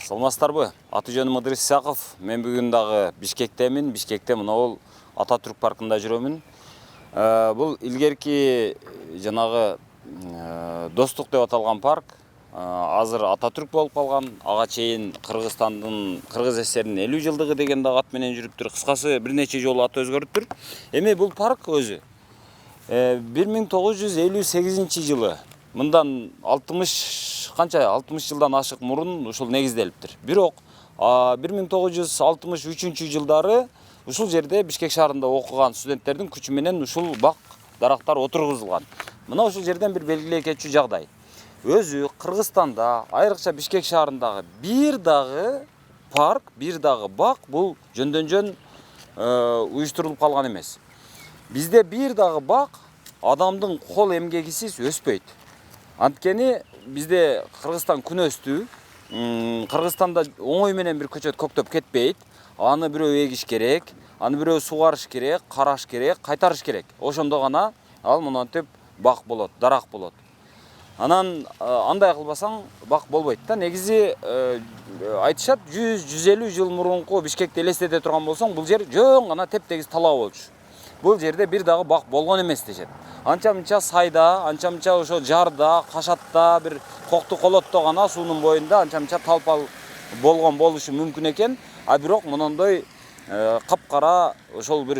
Саламатсыздарбы? Аты жөнүм Ыдырыс Исаков. Мен бүгүн дагы Бишкектемин. Бишкекте мына Ататүрк паркында жүрөмүн. Бул илгерки жанагы Достук деп аталган парк. Азыр Ататүрк болуп калган. Ага чейин Кыргызстандын Кыргыз ССРдин 50 жылдыгы деген дагы ат менен жүрүптүр. Кыскасы бир нече жолу аты өзгөрүптүр. Эми бул парк өзү 1958 жылы мындан 60 жылдан ашык мурун ушул негизделиптир. Бирок 1963 жылдары ушул жерде Бишкек шаарында окуган студенттердин күчү менен ушул бак дарактар отургузулган. Мына ушул жерден бир белгилей кетчү жагдай. Өзү Кыргызстанда, айрыкча Бишкек шаарындагы бир дагы парк, бир дагы бак бул жөндөн-жөн уюштурулуп калган эмес. Бизде бир дагы бак адамдын кол эмгегисиз өспөйт. Анткени бизде Кыргызстан күн өстү. Кыргызстанда оңой менен бир көчөт көктөп кетпейт. Аны бирөө эгиш керек, аны бирөө сугарыш керек, караш керек, кайтарыш керек. Ошондо гана ал монтип бак болот, дарак болот. Анан андай кылбасаң бак болбойт да. Негизи айтышат 100-150 жыл мурунку Бишкекти элестете турган болсоң, бул жер жөн гана теп-тегиз талаа болчу. Бул жерде бир дагы бак болгон эмес дешет. Анча-мынча сайда, анча-мынча ошо жарда, кашатта, бир кокту колотто гана суунун боюнда анча-мынча талпал болгон болушу мүмкүн экен. А бирок монондой капкара ошол бир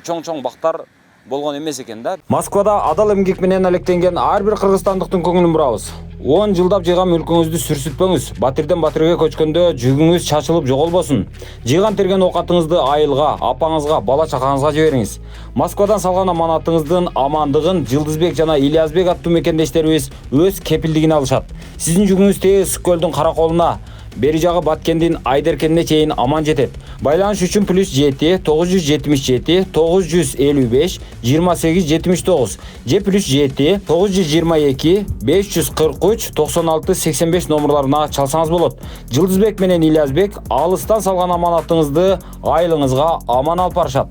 чоң-чоң бактар болгон эмес экен да. Москвада адал эмгек менен алектенген ар бир кыргызстандыктын көңүлүн бурабыз. 10 жылдап жыйган мүлкүңүздү сүрсүтпөңүз. Батирден батирге көчкөндө жүгүңүз чачылып жоголбосун. Жыйган терген оокатыңызды айылга, апаңызга, бала чакаңызга жибериңиз. Москвадан салган аманатыңыздын амандыгын Жылдызбек жана Ильязбек аттуу мекендештерибиз өз кепилдигине алышат. Сиздин жүгүңүз Ысык көлдүн Караколуна, бери жагы Баткендин Айдеркенине чейин аман жетет. Байланыш үчүн +7 977 955 2879 же +7 922 543 96 85 номерларына чалсаңыз болот. Жылдызбек менен Ильязбек алыстан салган аманатыңызды айылыңызга аман алып барышат.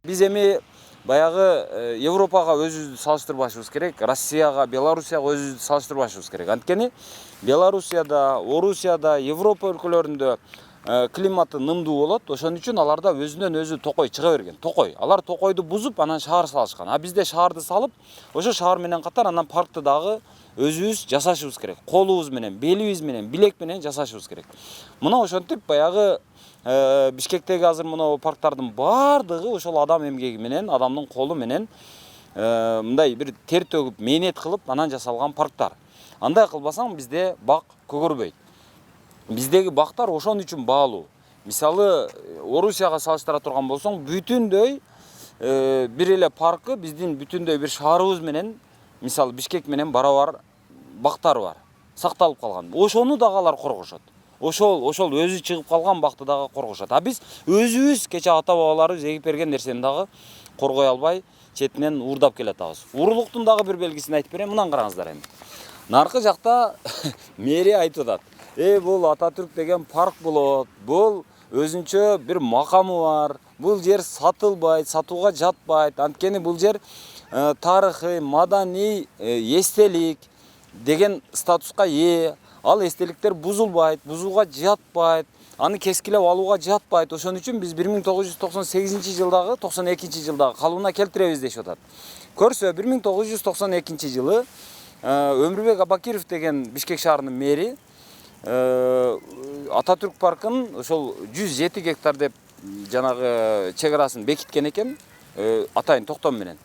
Биз эми баягы Европага өзүбүздү салыштырбашыбыз керек, Россияга, Белоруссияга өзүбүздү салыштырбашыбыз керек. Анткени Белоруссияда, Орусияда, Европа өлкөлөрүндө климаты нымдуу болот. Ошон үчүн аларда өзүнөн өзү токой чыга берген. Токой. Алар токойду бузуп, анан шаар салышкан. А бизде шаарды салып, ошо шаар менен катар анан паркты дагы өзүбүз жасашыбыз керек. Колубуз менен, белибиз менен, билек менен жасашыбыз керек. Мына ошентип баягы Бишкектеги азыр мына парктардын баардыгы ошол адам эмгеги менен, адамдын колу менен мындай бир тер төгүп, мээнет кылып анан жасалган парктар. Андай кылбасаң бизде бак көгөрбөйт. Биздеги бактар ошон үчүн баалуу. Мисалы, Орусияга салыштыра турган болсоң, бүтүндөй бир эле паркы биздин бүтүндөй бир шаарыбыз менен, мисалы Бишкек менен барабар бактар бар. Сакталып калган. Ошону дагы алар коргошот. Ошол өзү чыгып калган бакты дагы коргошот. А биз өзүбүз кече ата-бабаларыбыз эгип берген нерсени дагы коргой албай, четинен уурдап келатабыз. Уурулуктун дагы бир белгисин айтып берем, мынаны караңыздар эми. Наркы жакта мэрия айтып атат. Бул Ататүрк деген парк болот. Бул өзүнчө бир макамы бар. Бул жер сатылбайт, сатууга жатпайт. Анткени бул жер тарыхый, маданий эстелик деген статуска ээ. Ал эстеликтер бузулбайт, бузууга жатпайт, аны кескилеп алууга жатпайт. Ошон үчүн биз 1998 жылдагы, 92 жылдагы калыбына келтиребиз дешип атат. Көрсө 1992 жылы Өмүрбек Абакиров деген Бишкек шаарынын мэри Ататүрк паркын ошол 107 гектар деп жанагы чегарасын бекиткен экен, атайын токтом менен.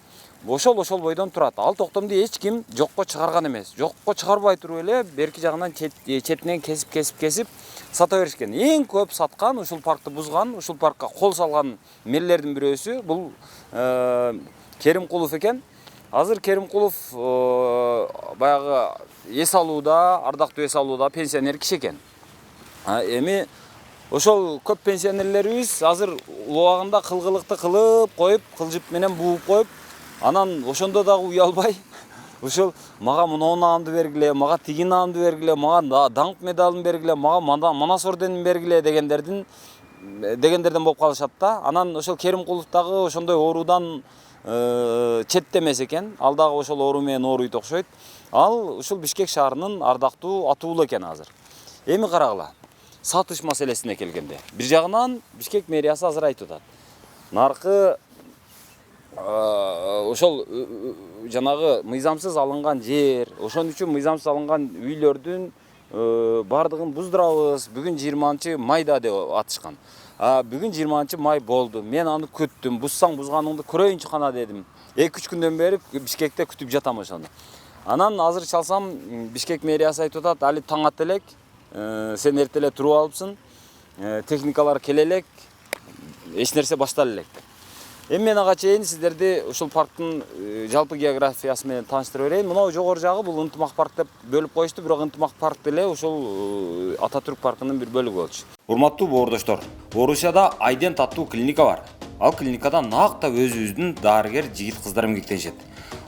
Ошол бойдон турат. Ал токтомду эч ким жокко чыгарган эмес. Жокко чыгарбай туруп эле берки жагынан четинен кесип сата беришкен. Эң көп саткан, ушул паркты бузган, ушул паркка кол салган мэрлердин бирөөсү бул Керимкулов экен. Азыр Керимкулов баягы эс алууда, ардактуу эс алууда пенсионер киши экен. Эми ошол көп пенсионерлерибиз азыр убагында кылгылыкты кылып коюп, кылжып менен бууп коюп, анан ошондо дагы уялбай, ошол мага муну наамды бергиле, мага тиги наамды бергиле, мага даңк медалын бергиле, мага Манас орденин бергиле дегендерден болуп калышат да. Анан ошол Керимкулов дагы ошондой оорудан четтемес экен. Ал дагы ошол оору менен ооруйт окшойт. Ал ушул Бишкек шаарынын ардактуу атуулу экен азыр. Эми карагыла. сатыш маселесине келгенде. Бир жагынан Бишкек мэриясы азыр айтып атат. Наркы ошол жанагы мыйзамсыз алынган жер, ошон үчүн мыйзамсыз алынган үйлөрдүн бардыгын буздурабыз. Бүгүн 20-майда деп атышкан. Бүгүн 20-май болду. Мен аны күттүм. Бузсаң бузганыңды көрөйүнчү кана дедим. 2-3 күндөн бери Бишкекте күтүп жатам ошону. Анан азыр чалсам Бишкек мэриясы айтып атат, али таң ата элек, сен эрте эле туруп алыпсың, техникалар келе элек, эч нерсе баштала элек. Эми мен ага чейин сиздерди ушул парктын жалпы географиясы менен тааныштырып берейин. Мына жогору жагы бул Ынтымак парк деп бөлүп коюшту, бирок Ынтымак парк деле ушул Ататүрк паркынын бир бөлүгү болчу. Урматтуу боордоштор, Орусияда Айдент аттуу клиника бар. Ал клиникада накта өзүбүздүн дарыгер жигит кыздар эмгектенишет.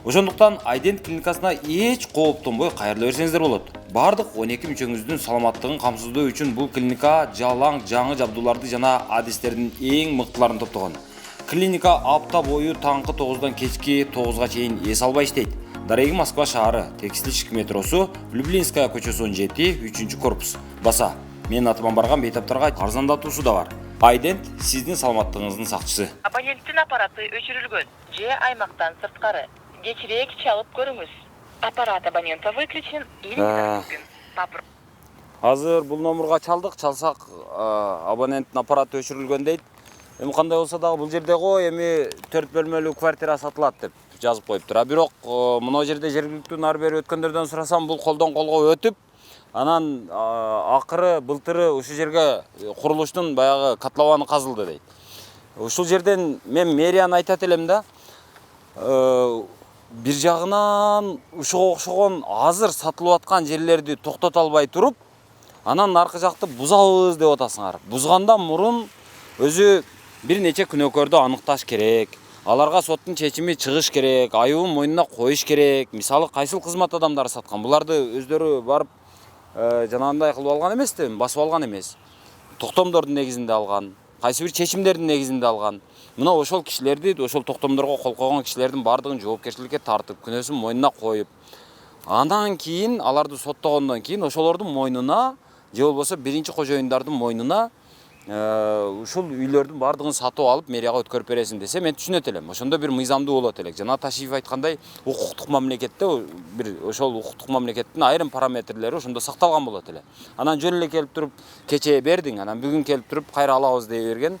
Ошондуктан Айдент клиникасына эч кооптонбой кайрыла берсеңиздер болот. Бардык 12 мүчөңүздүн саламаттыгын камсыздоо үчүн бул клиника жалаң жаңы жабдууларды жана адистердин эң мыктыларын топтогон. Клиника апта бою таңкы 9-дан кечки 9-га чейин эс албай иштейт. Дареги Москва шаары, Текстильщик метросу, Люблинская көчөсү 17, 3-корпус. Баса, менин атыман барган бейтаптарга арзандатуусу да бар. Айдент сиздин саламаттыгыңыздын сакчысы. Абоненттин аппараты өчүрүлгөн же аймактан сырткары. Кечирээк чалып көрүңүз. Аппарат абонента выключен или недоступен. Азыр бул номурга чалдык, чалсак абоненттин аппараты өчүрүлгөн дейт. Эми кандай болсо дагы бул жерде эми 4 бөлмөлүү квартира сатылат деп жазып коюптур. Бирок мына жерде жергиликтүү ар бери өткөндөрдөн сурасам, бул колдон колго өтүп, анан акыры былтыры ушул жерге курулуштун баягы котлованы казылды дейт. Ушул жерден мен мэрияны айтат элем да, бир жагынан ушуга окшогон азыр сатылып аткан жерлерди токтото албай туруп, анан аркы жакты бузабыз деп атасыңар. Бузгандан мурун өзү бир нече күнөөкөрдү аныкташ керек. Аларга соттун чечими чыгыш керек, айыбын мойнуна коюш керек. Мисалы, кайсыл кызмат адамдары саткан? Буларды өздөрү барып жанагындай кылып алган эмес да, басып алган эмес. Токтомдордун негизинде алган, кайсы бир чечимдердин негизинде алган. Мына ошол кишилерди, ошол токтомдорго кол койгон кишилердин бардыгын жоопкерчиликке тартып, күнөөсүн мойнуна коюп, андан кийин аларды соттогондон кийин ошолордун мойнуна же болбосо биринчи кожоюндардын мойнуна ушул үйлөрдүн бардыгын сатып алып мэрияга өткөрүп бересиң десе, мен түшүнөт элем. Ошондо бир мыйзамдуу болот элек. Жана Ташиев айткандай, укуктук мамлекетте бир ошол укуктук мамлекеттин айрым параметрлери ошондо сакталган болот эле. Анан жөн эле келип туруп кечээ бердиң, анан бүгүн келип туруп кайра алабыз дей берген.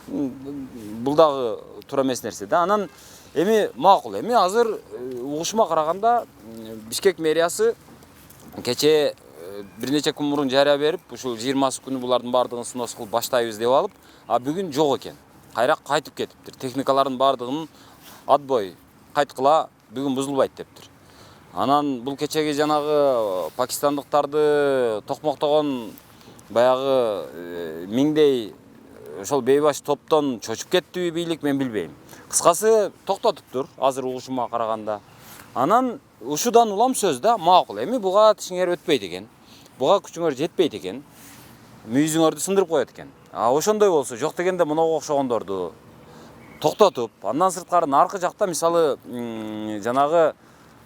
Бул дагы туура эмес нерсе да. Анан эми макул. Эми азыр угушума караганда Бишкек мэриясы кечээ бир нече күн мурун жарыя берип, ушул 20 күнү булардын бардыгын сыноос кылып баштайбыз деп алып, бүгүн жок экен. Кайра кайтып кетиптир. Техникалардын бардыгын отбой кайткыла, бүгүн бузулбайт дептир. Анан бул кечеги жанагы пакистандыктарды токмоктогон баягы миңдей ошол бейбаш топтон чочуп кеттиби бийлик, мен билбейм. Кыскасы токтотуптур азыр угушума караганда. Анан ушудан улам сөз да, макул. Эми буга тишиңер өтпөйт экен. Буга күчүңөр жетпейт экен. Мүйүзүңөрдү сындырып коет экен. Ошондой болсо, жок дегенде мынага окшогондорду токтотуп, андан сырткары аркы жакта мисалы жанагы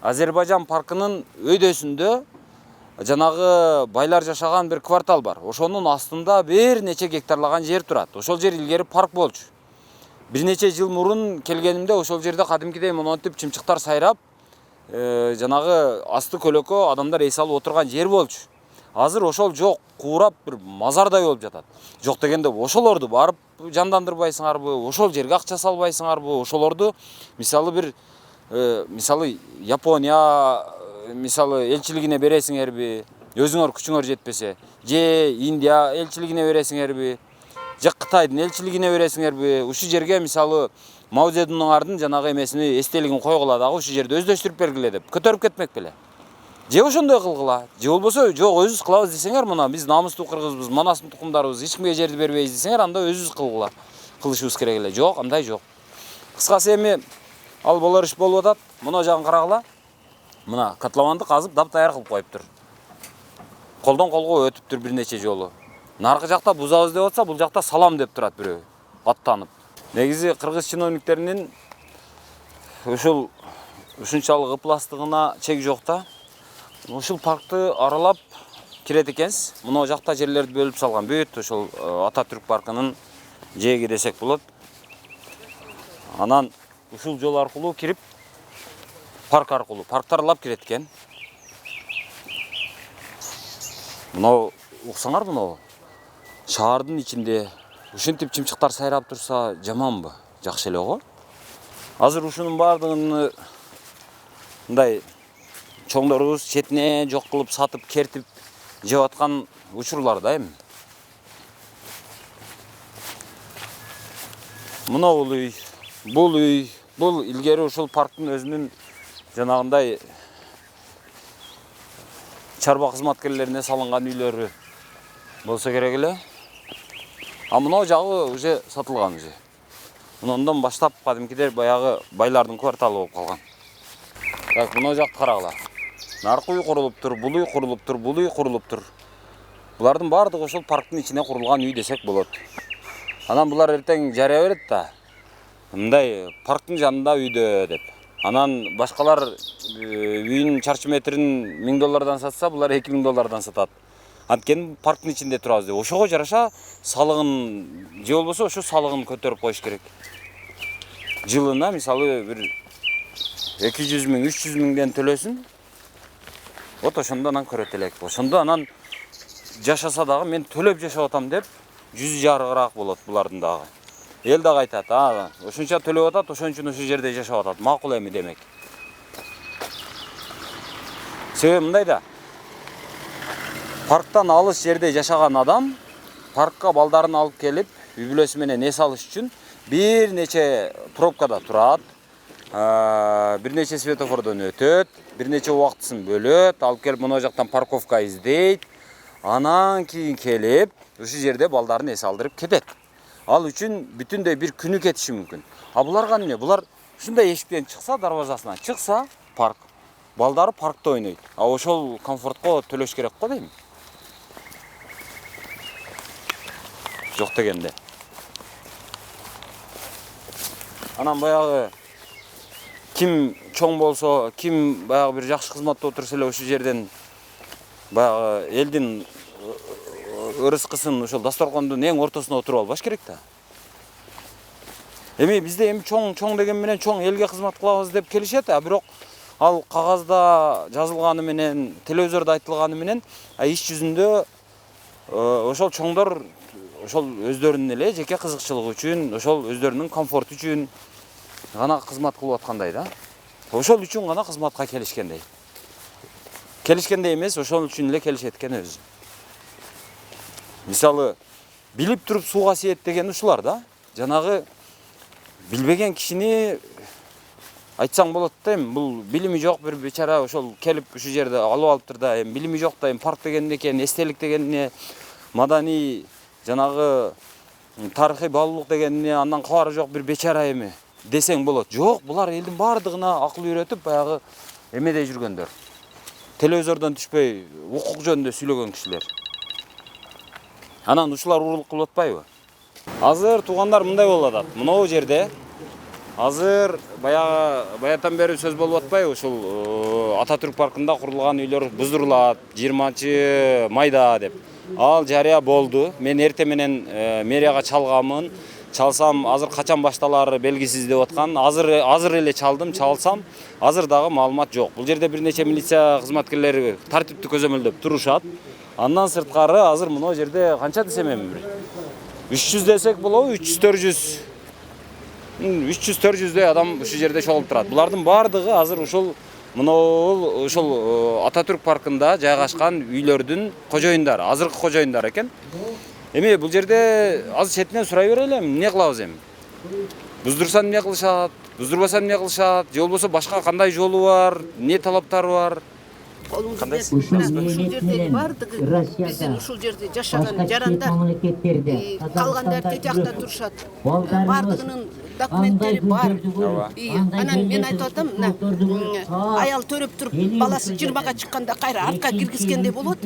Азербайжан паркынын өйдөсүндө жанагы байлар жашаган бир квартал бар. Ошонун астында бир нече гектарлаган жер турат. Ошол жер илгери парк болчу. Бир нече жыл мурун келгенимде ошол жерде кадимкидей монотип чымчыктар сайрап, жанагы асты көлөкө адамдар эс алып отурган жер болчу. Азыр ошол жок, куурап бир мазардай болуп жатат. Жок дегенде ошолорду барып жандандырбайсыңарбы, ошол жерге акча салбайсыңарбы, ошолорду мисалы бир мисалы Япония мисалы элчилигине бересиңерби, өзүңөр күчүңөр жетпесе, же Индия элчилигине бересиңерби, же Кытайдын элчилигине бересиңерби, ушул жерге мисалы Мао Цзэдундун жанагы эмесини эстелигин койгула дагы ушул жерде өздөштүрүп бергиле деп көтөрүп кетмек беле. Же ошондой кылгыла, же болбосо жок өзүбүз кылабыз десеңер, мына биз намыстуу кыргызбыз, манастын тукумдарыбыз, эч кимге жерди бербейбиз десеңер, анда өзүбүз кылгыла. Кылышыбыз керек эле. Жок, андай жок. Кыскасы эми ал болор иш болуп атат. Мына жагын карагыла. Мына котлованды казып таптаяр кылып коюптур. Колдон колго өтүптүр бир нече жолу. Наркы жакта бузабыз деп атса, бул жакта салам деп турат бирөө аттанып. Негизи кыргыз чиновниктеринин ушунчалык ыпластыгына чек жок да. Ушул паркты аралап кирет экенсиз. Мына жакта жерлерди бөлүп салган бүт ошол Ататүрк паркынын жээги десек болот. Анан ушул жол аркылуу кирип, парк аркылуу, парктар аралап кирет экен. Мына уксаңар, мына шаардын ичинде ушинтип чымчыктар сайрап турса жаманбы? Жакшы эле го. Азыр ушунун баардыгын мындай чоңдорубуз четине жок кылып сатып, кертип жеп аткан учурлар да эми. Мына бул үй, бул илгери ушул парктын өзүнүн жанагындай чарба кызматкерлерине салынган үйлөрү болсо керек эле. А мына жагы уже сатылган уже. Мындан баштап кадимкидер баягы байлардын кварталы болуп калган. Так, мына жакты карагыла. Наркы үй курулуп тур, бул үй курулуп тур, бул үй курулуп тур. Булардын баардыгы ошол парктын ичине курулган үй десек болот. Анан булар эртең жарыя берет да. Мындай парктын жанында үйдө деп. Анан башкалар үйүнүн чарчы метрин $1000 сатса, булар $2000 сатат. Анткени парктын ичинде турабыз деп. Ошого жараша салыгын же болбосо ошо салыгын көтөрүп коюш керек. Жылына мисалы бир 200 миң, 300 миңден төлөсүн. Вот ошондо анан көрөт элек. Ошондо анан жашаса дагы мен төлөп жашап атам деп жүзү жарыгыраак болот булардын дагы. Эл дагы айтат, ошонча төлөп атат, ошон үчүн ошол жерде жашап атат. Макул эми демек. Себеби мындай да. Парктан алыс жерде жашаган адам паркка балдарын алып келип, үй бүлөсү менен эс алыш үчүн бир нече пробкада турат, бир нече светофордон өтөт, бир нече убактысын бөлөт, алып келип мына жактан парковка издейт, анан кийин келип, ушул жерде балдарын эс алдырып кетет. Ал үчүн бүтүндөй бир күнү кетиши мүмкүн. А буларга эмне? Булар ушундай эшиктен чыкса, дарбазасынан чыкса, парк. Балдары паркта ойнойт. А ошол комфортко төлөш керек го дейм. Жок дегенде. Анан баягы ким чоң болсо, ким баягы бир жакшы кызматта отурса эле ошол жерден баягы элдин ырыскысын ошол дасторкондун эң ортосуна отуруп албаш керек да. Эми бизде эми чоң деген менен чоң элге кызмат кылабыз деп келишет, а бирок ал кагазда жазылганы менен, телевизордо айтылганы менен, иш жүзүндө ошол чоңдор ошол өздөрүнүн эле жеке кызыкчылыгы үчүн, ошол өздөрүнүн комфорту үчүн гана кызмат кылып аткандай да. Ошол үчүн гана кызматка келишкендей. Келишкендей эмес, ошол үчүн эле келишет экен өзү. Мисалы, билип туруп сууга сиет деген ушулар да. Жанагы билбеген кишини айтсаң болот да, эми бул билими жок бир бечара ошол келип ушул жерде алыптыр да, эми билими жок да, эми парк деген эмне экен, эстелик деген эмне, маданий жанагы тарыхый баалуулук деген эмне, андан кабары жок бир бечара эми десең болот. Жок, булар элдин баардыгына акыл үйрөтүп, баягы эмеде жүргөндөр. Телевизордон түшпөй, укук жөнүндө сүйлөгөн кишилер. Анан ушулар уурулук кылып атпайбы? Азыр туугандар мындай болуп атат. Мынау жерде азыр баятан бери сөз болуп атпайбы? Ушул Ататүрк паркында курулган үйлөр буздурулат 20 майда деп. Ал жарыя болду. Мен эрте менен мэрияга чалганмын. Чалсам азыр качан башталары белгисиз деп аткан. Азыр эле чалсам, азыр дагы маалымат жок. Бул жерде бир нече милиция кызматкерлери тартиптик көзөмөлдөп турушат. Андан сырткары азыр мына жерде канча десем эми 300 десек болобу, 300-400. 300-400 адам ушул жерде чогулуп турат. Булардын баардыгы азыр ушул Ататүрк паркында жайгашкан үйлөрдүн кожоюндары, азыркы кожоюндар экен. Эми бул жерде азыр четинен сурай берели, эмне кылабыз эми? Буздурсам эмне кылышат, буздурбасам эмне кылышат, же болбосо башка кандай жолу бар, эмне талаптары бар? Кандай ушул жердеги бардыгы биздин ушул жерде жашаган жарандар калгандар тет жакта турушат. Бардыгынын документтери бар. Анан мен айтып атам, аял төрөп туруп баласы 20-га чыкканда кайра артка киргизгендей болот.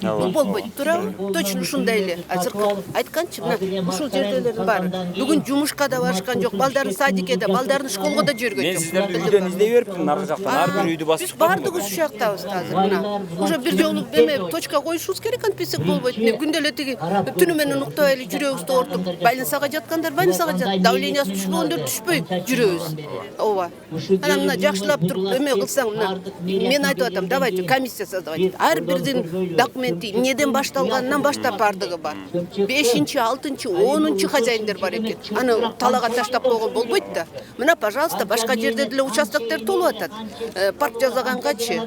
Бул болбойт, туурабы? Точно ушундай эле. Азыр айтканчы, мына ушул жерделердин баары. Бүгүн жумушка да барышкан жок, балдарын садикке да, балдарын школго да жиберген жок. Мен сиздерди үйдөн издей бериптим, наркы жактан ар бир үйдү басып чыккан. Бардыгы ушул жактабыз. азыр мына. Уже бир жолу эме точка коюшубуз керек, антпесек болбойт. Күндө эле тиги түнү менен уктабай эле жүрөгүздү оорутуп, больницага жаткандар больницага жатат, давлениясы түшпөгөндөр түшпөй жүрөбүз. Ооба. Анан мына жакшылап туруп эме кылсаң, мына мен айтып атам, давайте комиссия создавать. Ар бирдин документи эмнеден башталганынан баштап бардыгы бар. 5-чи, 6-чы, 10-чы хозяиндер бар экен. Аны талага таштап койгон болбойт да. Мына, пожалуйста, башка жерде деле участоктор толуп атат. Парк жасагангачы.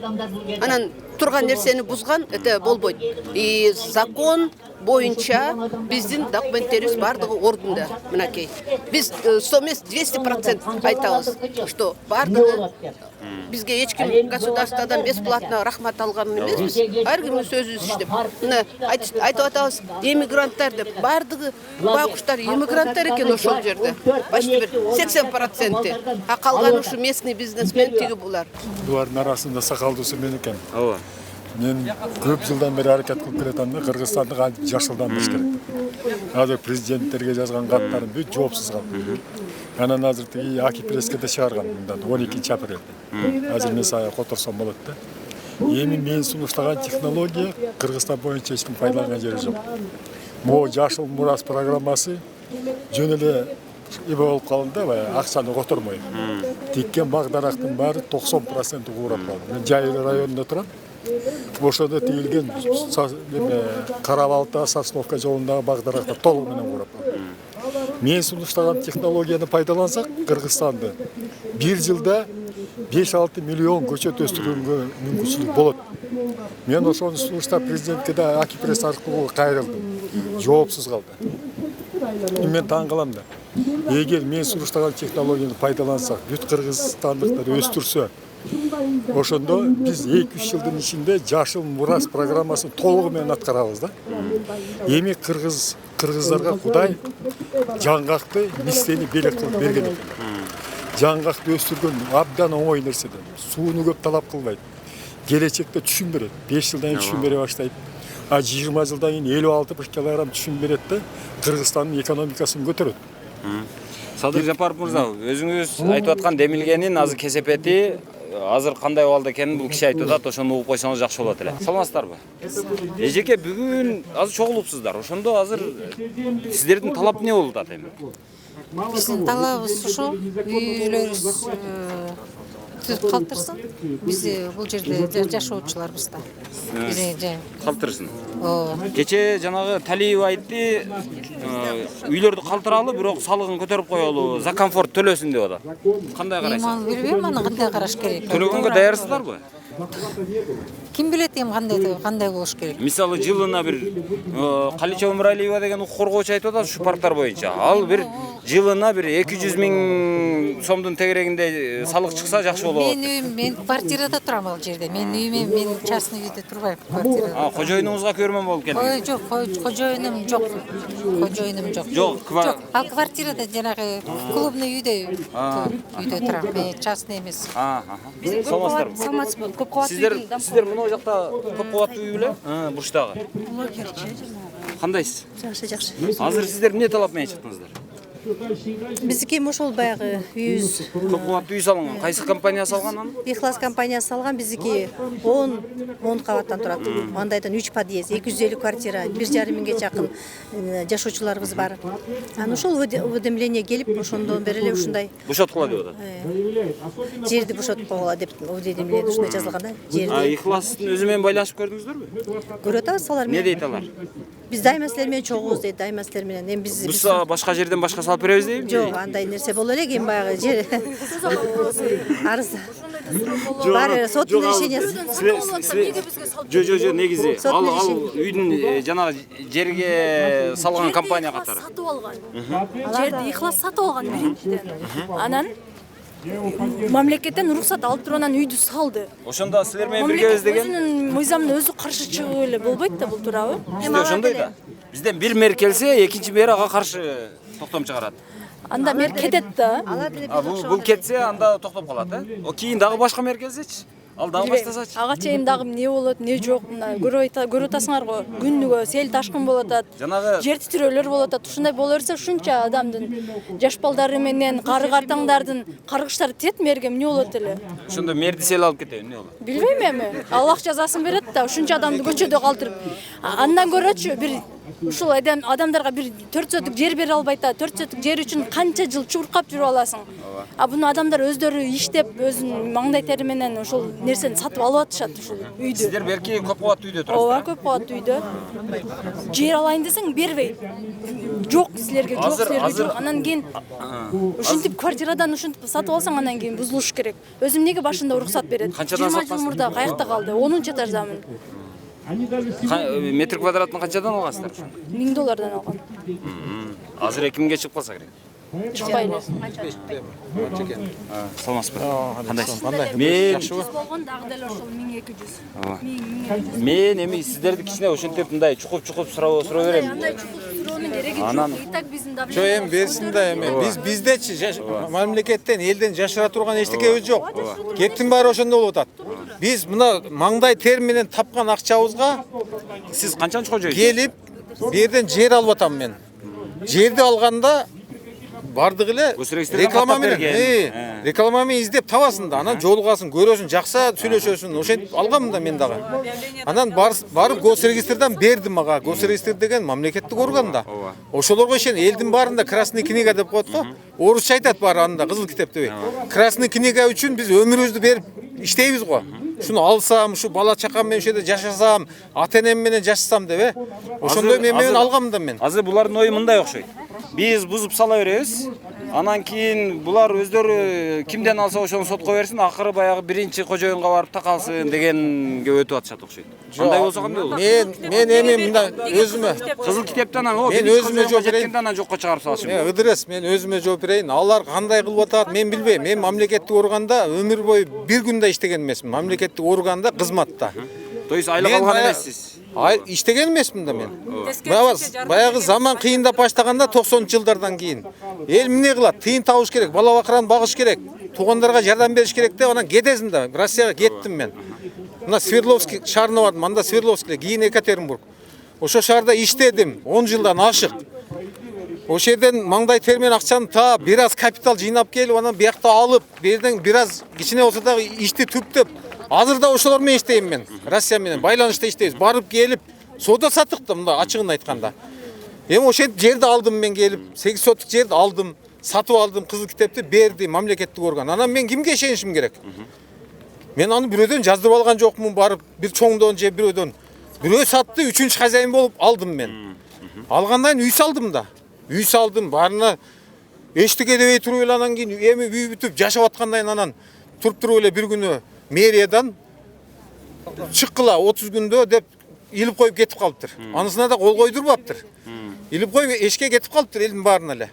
Анан турган нерсени бузган, это болбойт. И закон боюнча биздин документтерибиз бардыгы ордунда. Мынакей. Биз 100 эмес 200% айтабыз, что бардыгы бизге эч ким государстводан бесплатно рахмат алган эмеспиз. Ар кимдин сөзүбүз иштеп. Мына айтып атабыз, эмигранттар деп. Бардыгы байкуштар эмигранттар экен ошол жерде. Почти 80%. А калганы ушу местный бизнесмен тиги булар. Булардын арасында сакалдуусу мен экен. Ооба. Мен көп жылдан бери аракет кылып келатам да Кыргызстанды кантип жакшылдандырыш керек. Азыр президенттерге жазган каттарым бүт жоопсуз калды. Анан азыр тиги Аки преске да чыгарган мындан 12-апрелде. Азыр мен сага которсом болот да. Эми мен сунуштаган технология Кыргызстан боюнча эч ким пайдаланган жери жок. Могу жашыл мурас программасы жөн эле эме болуп калды да, баягы акчаны котормой. Тиккен бак дарактын баары 90% куурап калды. Мен Жайыл районунда турам. Ошондо тигилген Кара-Балта, Сосновка жолундагы бак дарактар толугу менен куурап калды. Мен сунуштаган технологияны пайдалансак, Кыргызстанды бир жылда 5-6 миллион көчөт өстүрүүгө мүмкүнчүлүк болот. Мен ошону сунуштап президентке да Аки пресс аркылуу кайрылдым. Жоопсуз калды. Мен таң калам да. Эгер мен сунуштаган технологияны пайдалансак, бүт кыргызстандыктар өстүрсө, ошондо биз 2-3 жылдын ичинде жашыл мурас программасын толугу менен аткарабыз да. Эми кыргыздарга Кудай жаңгакты мистени белек кылып берген экен. Жаңгакты өстүргөн абдан оңой нерсе да. Сууну көп талап кылбайт. Келечекте түшүм берет. 5 жылдан кийин түшүм бере баштайт. А 20 жылдан кийин 50-60 килограмм түшүм берет да, Кыргызстандын экономикасын көтөрөт. Садыр Жапаров мырза, өзүңүз айтып аткан демилгенин азыр кесепети азыр кандай абалда экенин бул киши айтып атат, ошону угуп койсоңуз жакшы болот эле. Саламатсыздарбы? Эжеке, бүгүн азыр чогулупсуздар. Ошондо азыр сиздердин талап эмне болуп атат эми? Биздин талабыбыз ушул, үйлөрүбүз түзүп калтырсын. Биз бул жерде жашоочуларбыз да. Калтырсын. Кече жанагы Талиев айтты, үйлөрдү калтыралы, бирок салыгын көтөрүп коелу, за комфорт төлөсүн деп атат. Кандай карайсың? Мен билбейм, аны кандай караш керек. Төлөгөнгө даярсыздарбы? Ким билет эми кандай болуш керек? Мисалы жылына бир Каличева Муралиева деген укук коргоочу айтып атат ушу парктар боюнча. Ал бир жылына бир 200 000 сомдун тегерегинде салык чыкса жакшы болот. Мен квартирада турам ал жерде. Мен үйүмө, мен частный үйдө турбайм квартирада. Кожоюнуңузга көрмөн болуп келдиңиз? Жок, кожоюнум жок. Кожоюнум жок. Жок, ал квартирада жанагы клубный үйдө турам. Мен частный эмес. Саламатсыздарбы? Саламатсызбы? Көп кабаттуу Сиздер мына жакта көп кабаттуу үй беле? Бурчтагы. Кандайсыз? жакшы. Азыр сиздер эмне талап менен чыктыңыздар? Биздики ошол баягы үйүбүз Көп кабаттуу үй салынган. Кайсы компания салган аны? Ихлас компаниясы салган. Биздики 10 кабаттан турат. Андайдан 3 подъезд, 250 квартира, 1,5 миңге жакын жашоочуларыбыз бар. Анан ошол уведомление келип, ошондон бери эле ушундай Бошоткула деп атат. жерди бошотуп койгула деп уведомление ушундай жазылган да. Жерди Ихластын өзү менен байланышып көрдүңүздөрбү? көрүп атабыз алар Не менен. дейт алар? Биз дайыма силер менен чогуубуз дейт, дайыма силер менен. Эми биз Башка жерден башка салып беребиз дейби? жок, андай нерсе боло элек, эми баягы жер арыз бар, соттун решениясы. Жо, негизи ал үйдүн жанагы жерге салган компания катары. Сатып алган. Жерди Ихлас сатып алган биринчиден. Анан мамлекеттен уруксат алып туруп анан үйдү салды. Ошондо силер менен биргебиз деген. Өзүнүн мыйзамына өзү каршы чыгып эле болбойт да бул туурабы? Бизде ошондой да. Бизден бир мэр келсе, экинчи мэр ага каршы токтом чыгарат. Анда мэр кетет да. Бул кетсе анда токтоп калат, Кийин дагы башка мэр келсечи, Ал дагы баштасачы. Ага чейин дагы эмне болот, эмне жок, мына көрүп атасыңар го. Күндүгө сел ташкын болуп атат. Жанагы Жер титирөөлөр болуп атат. Ушундай боло берсе ушунча адамдын жаш балдары менен кары картаңдардын каргыштары тиет мэрге эмне болот эле? ошондо мэрди сел алып кетеби эмне болот? Билбейм эми. Аллах жазасын берет да ушунча адамды көчөдө калтырып. Андан көрөчү бир ушул адамдарга бир 4 сотук жер бере албай атат. 4 сотук жер үчүн канча жыл чуркап жүрүп аласың. Буну адамдар өздөрү иштеп, өзүнүн маңдай тери менен ошол нерсени сатып алып атышат ушул үйдү. Сиздер белки көп кабаттуу үйдө Ооба, турасыздар. көп кабаттуу үйдө. Жер алайын десең бербейт. Жок силерге, жок силерге жок. Анан кийин ушинтип квартирадан ушинтип сатып алсаң анан кийин бузулуш керек. Өзүм неге башында уруксат берет? Канчадан 20 жыл сатасың? мурда каякта калды? 10-чу этаждамын. Метр квадратын канчадан алгансыздар ошону? $1000 алгам. Азыр 2000ге чыгып калса керек. Чыкпайлы. Саламатсызбы? Кандайсыз? Кандай? Мен болгон дагы дел ошол 1200. мен эми сиздерди кичине ошентип мындай чукуп суроо берем. Андай чукуп суроонун кереги Анан- жок. Итак биздин да. Жо эми берсин да эми биздечи мамлекеттен элден жашыра турган эчтекебиз жок. Кептин баары ошондо болуп атат. Биз мына маңдай тер менен тапкан акчабызга Сиз канчанчы кожойсуз? келип бу жерден жер алып атам мен. Жерди алганда бардыгы эле Госрегистрден реклама каттап менен, берген. реклама менен издеп табасың да, анан жолугасың, көрөсүң, жакса сүйлөшөсүң. Ошентип алгам да мен дагы. Анан барып госрегистрден бердим ага. Госрегистр деген мамлекеттик орган да. Ошолорго ишен элдин баарында красный книга деп коет го. Орусча айтат баары анда кызыл китеп деп. Красный книга үчүн биз өмүрүбүздү берип иштейбиз го. Шуну алсам, ушу бала чакам менен ошо жерде жашасам, ата энем менен жашасам деп ошондой менен алгам да мен. Азыр булардын ою мындай окшойт. Биз бузуп сала беребиз. Анан кийин булар өздөрү кимден алса ошону сотко берсин, акыры баягы биринчи кожоюнга барып такалсын дегенге өтүп атышат окшойт. Андай болсо кандай болот? Мен эми мындай өзүмө Кызыл китептен анан Мен өзүмө жооп берейин. жеткенде анан жокко чыгарып салышым. ыдырыс мен өзүмө жооп берейин. Алар кандай кылып атат мен билбейм. Мен мамлекеттик органда өмүр бою бир күн да иштеген эмесмин. Мамлекеттик органда кызматта. То есть айлык алган эмессиз. Иштеген эмесмин да мен. Баягы заман кыйындап баштаганда 90-жылдардан кийин эл эмне кылат? Тыйын табыш керек, бала бакыраны багыш керек, туугандарга жардам бериш керек деп анан кетесиң да. Россияга кеттим мен. Мына Свердловский шаарына бардым. Анда Свердловский, кийин Екатеринбург. Ошо шаарда иштедим 10 жылдан ашык. Ошол жерден маңдай тер менен акчаны таап, бир аз капитал жыйнап келип, анан биякта алып, берден бир аз кичине болсо дагы ишти түптөп, азыр да ошолор менен иштейм мен. Россия менен байланышта иштейбиз. Барып келип, соода саттык да мындай ачыгын айтканда. Эми ошентип жерди алдым мен келип, 8 сотук жерди алдым, сатып алдым, кызыл китепти берди мамлекеттик орган. Анан мен кимге ишенишим керек? Мен аны бирөөдөн жаздырып алган жокмун, барып бир чоңдон же бирөөдөн. Бирөө сатты, 3-үнчү хозяин болуп алдым мен. Алгандан үй салдым да. Үй салдым, баарына эчтеке дебей туруп эле анан кийин эми үй бүтүп жашап аткандан анан туруп туруп эле бир күнү мэриядан чыккыла 30 күндө деп илип коюп кетип калыптыр. Анысына да кол койдурбаптыр. Илип коюп эшикке кетип калыптыр элдин баарына эле.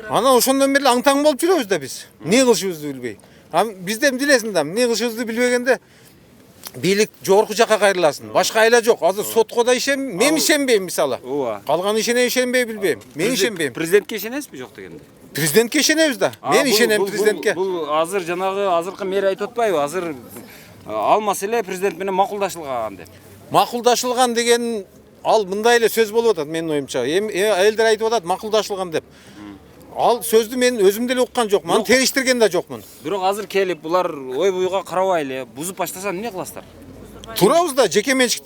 Анан ошондон бери аңтаң болуп жүрөбүз да биз. Эмне кылышыбызды билбей. Бизден билесиң да, эмне кылышыбызды билбегенде бийлик жогорку жакка кайрыласың. Башка айла жок. Азыр сотко да мен ишенбейм мисалы. Ооба. Калган ишенбей билбейм. Мен ишенбейм. Президентке ишенесизби жок дегенде? Президентке ишенебиз да. Мен ишенем президентке. Бул азыр жанагы азыркы мэр айтып атпайбы? Азыр ал маселе президент менен макулдашылган деп. Макулдашылган деген ал мындай эле сөз болуп атат менин оюмча. Элдер айтып атат макулдашылган деп. Ал сөздү мен өзүм деле уккан жокмун. Аны териштирген да жокмун. Бирок азыр келип булар ой буйга карабай эле бузуп баштаса эмне кыласыздар? Турабыз да жеке менчик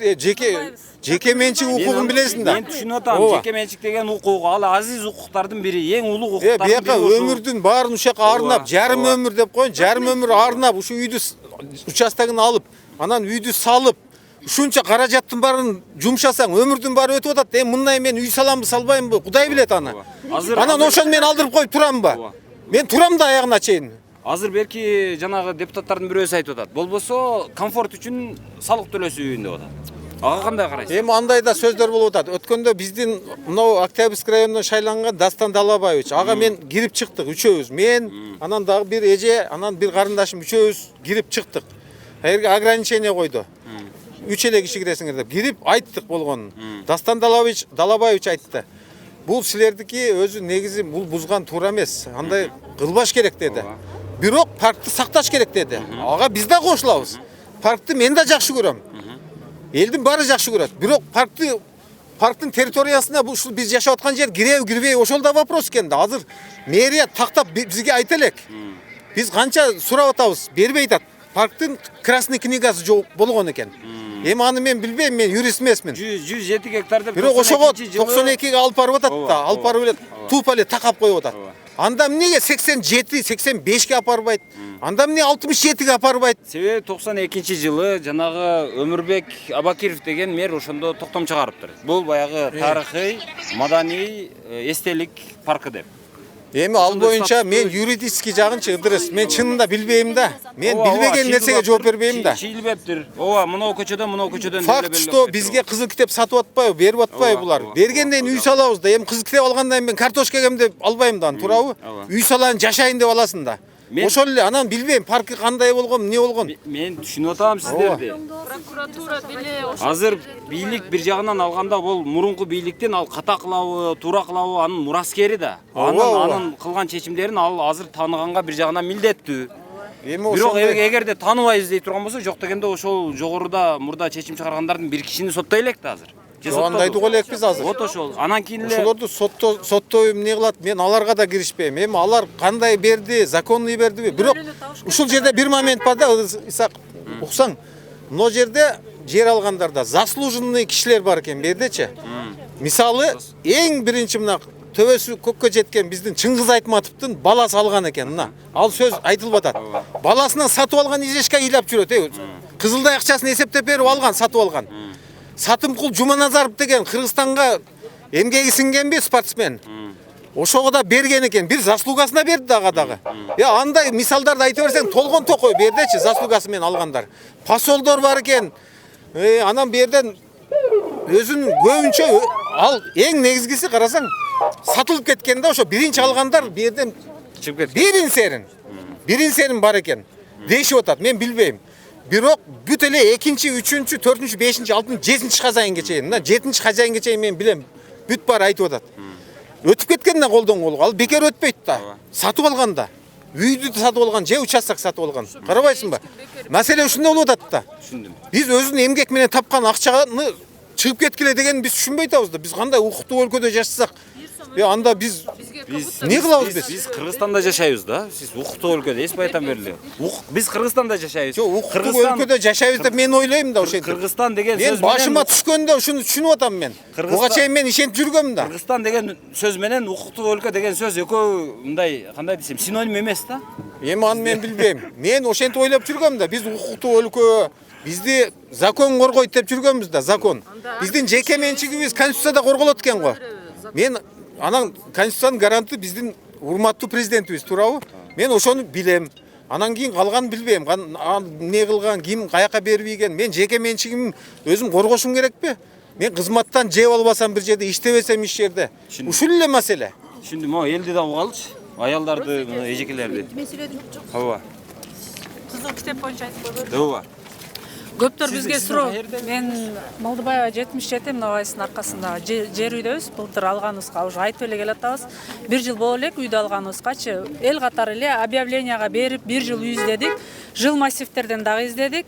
укугун билесиң да. Мен түшүнүп атам, жеке менчик деген укук, ал азиз укуктардын бири, эң улуу укуктардын бири. Бияка өмүрдүн баарын ушака арнап, жарым өмүр деп коюн, жарым өмүр арнап, ушу үйдү участогун алып, анан үйдү салып, ушунча каражаттын баарын жумшасаң, өмүрдүн баары өтүп атат. Эми мындай мен үй саламбы, салбаймбы, Кудай билет аны. Анан ошону мен алдырып коюп турамбы? Мен турам да аягына чейин. Азыр белки жанагы депутаттардын бирөөсү айтып атат. Болбосо комфорт үчүн салык төлөсүн деп атат. Ага кандай карайсыз? Эми андай да сөздөр болуп атат. Өткөндө биздин мынау Октябрьский районунан шайланган Дастан Далабаевич, ага мен кирип чыктык үчөөбүз. Мен, анан дагы бир эже, анан бир карындашым үчөөбүз кирип чыктык. Жерге ограничение койду. 3 эле киши киресиңер деп кирип айттык болгонун. Дастан Далабаевич айтты. Бул силердики өзү негизи бул бузган туура эмес. Андай кылбаш керек деди. бирок паркты сакташ керек деди. Ага биз да кошулабыз. Паркты мен да жакшы көрөм. Элдин баары жакшы көрөт. Бирок парктын территориясына ушул биз жашап аткан жер киреби кирбей ошол да вопрос экен да. Азыр мэрия тактап бизге айта элек. Биз канча сурап атабыз, бербей атат. Парктын красный книгасы жок болгон экен. Эми аны мен билбейм, мен юрист эмесмин. 107 гектар деп. Бирок ошого 92ге алып барып атат да, алып барып эле тупа эле такап коюп атат. Анда эмнеге 87, 85ке апарбайт? Анда эмне 67ге апарбайт? Себеби 92-жылы жанагы Өмүрбек Абакиров деген мэр ошондо токтом чыгарыптыр. Бул баягы тарыхый, маданий эстелик паркы деп. Эми ал боюнча мен юридический жагын чыгдырыс. Мен чынында билбейм да. Мен билбеген нерсеге жооп бербейм да. Чийилбептир. Ооба, мына көчөдөн Факт, что бизге кызыл китеп сатып атпайбы, берип атпайбы булар. Бергенден үй салабыз да. Эми кызыл китеп алгандан мен картошка эгем деп албайм да, туурабы? Үй салайын, жашайын деп аласың да. Ошол эле, анан билбейм, паркы кандай болгон, эмне болгон. Мен түшүнүп атам сиздерди. Прокуратура деле Азыр бийлик бир жагынан алганда бул мурунку бийликтин ал ката кылабы, туура кылабы анын мураскери да. Анын кылган чечимдерин ал азыр тааныганга бир жагынан милдеттүү. Бирок эгерде тааныбайбыз дей турган болсо, жок дегенде ошол жогоруда мурда чечим чыгаргандардын бир кишини соттой элек да азыр. Андай айтууга элекпиз азыр. Вот ошол. Анан кийин эле ошолорду соттоо эмне кылат? Мен аларга да киришпейм. Эми алар кандай берди, законный бердиби? Бирок ушул жерде бир момент бар да, Исак, уксаң, мына жерде жер алгандарда заслуженный кишилер бар экен, бердечи. Мисалы, эң биринчи мына төбөсү көккө жеткен биздин Чыңгыз Айтматовдун баласы алган экен, мына. Ал сөз айтылып атат. Баласынан сатып алган ижешке ыйлап жүрөт. Кызылдай акчасын эсептеп берип алган, сатып алган. Сатымкул Жуманазаров деген Кыргызстанга эмгеги сиңген спортсмен. Ошого да берген экен, бир заслугасына берди дагы дагы. Андай мисалдарды айта берсең толгон токой бердечи, заслугасы менен алгандар. Посолдор бар экен. Анан берден өзүнүн көбүнчө ал эң негизгиси карасаң сатылып кеткен да, ошо биринчи алгандар берден чыгып кетти. Бирин серин бар экен. Дешип атат, мен билбейм. Бирок бүт эле 2-чи, 3-чү, 4-чү, 5-чи, 6-чы, 7-чи хазайынга чейин, мына 7-чи хазайынга чейин мен билем. Бүт бар айтып атат. Өтүп кеткенден колдон колго, ал бекер өтпөйт да. Сатып алганда, үйдү сатып алган, же участок сатып алган. Карабайсыңбы? Маселе ушундай болуп атат да. Түшүндүм. Биз өзүнүн эмгек менен тапкан акчаны чыгып кеткиле деген биз түшүнбөй атабыз да. Биз кандай укуктуу өлкөдө жашасак, анда биз не кылабыз биз? Биз Кыргызстанда жашайбыз да. Сиз укуктуу өлкөдө эс айтам бериле. Биз Кыргызстанда жашайбыз. Жок, укуктуу өлкөдө жашайбыз деп мен ойлойм да ошентип. Кыргызстан деген мен сөз башыма түшкөндө ушуну түшүнүп атам мен. Буга чейин мен ишентип жүргөм да. Кыргызстан деген сөз менен укуктуу өлкө деген сөз экөө мындай, кандай десем, синоним эмес да. Эми аны мен билбейм. Мен ошентип ойлоп жүргөм да. Биз укуктуу өлкө, бизди закон коргойт деп жүргөнбүз да, закон. Биздин жеке менчигибиз Конституцияда корголот экен го. Мен анан Конституциянын гаранты биздин урматтуу президентибиз, туурабы? Мен ошону билем. Анан кийин калганын билбейм. Эмне кылган, ким каяка бербейген, мен жеке менчигим өзүм коргошум керекпи? Мен кызматтан жеп албасам бир жерде, иштебесем иш жерде. Ушул эле маселе. Түшүндүм. Элди да угалычы. Аялдарды, эжекелерди. Ооба. кызыл китеп боюнча айтып койбойбу? Ооба. Көптөр бизге суроо. Мен Молдубаева 77 мынабайсынын аркасында жер үйдөбүз. Былтыр алганыбызга уже айтып эле келатабыз. 1 жыл боло элек үйдү алганыбызгачы эл катары эле объявленияга берип 1 жыл үй издедик. Жыл массивтерден дагы издедик.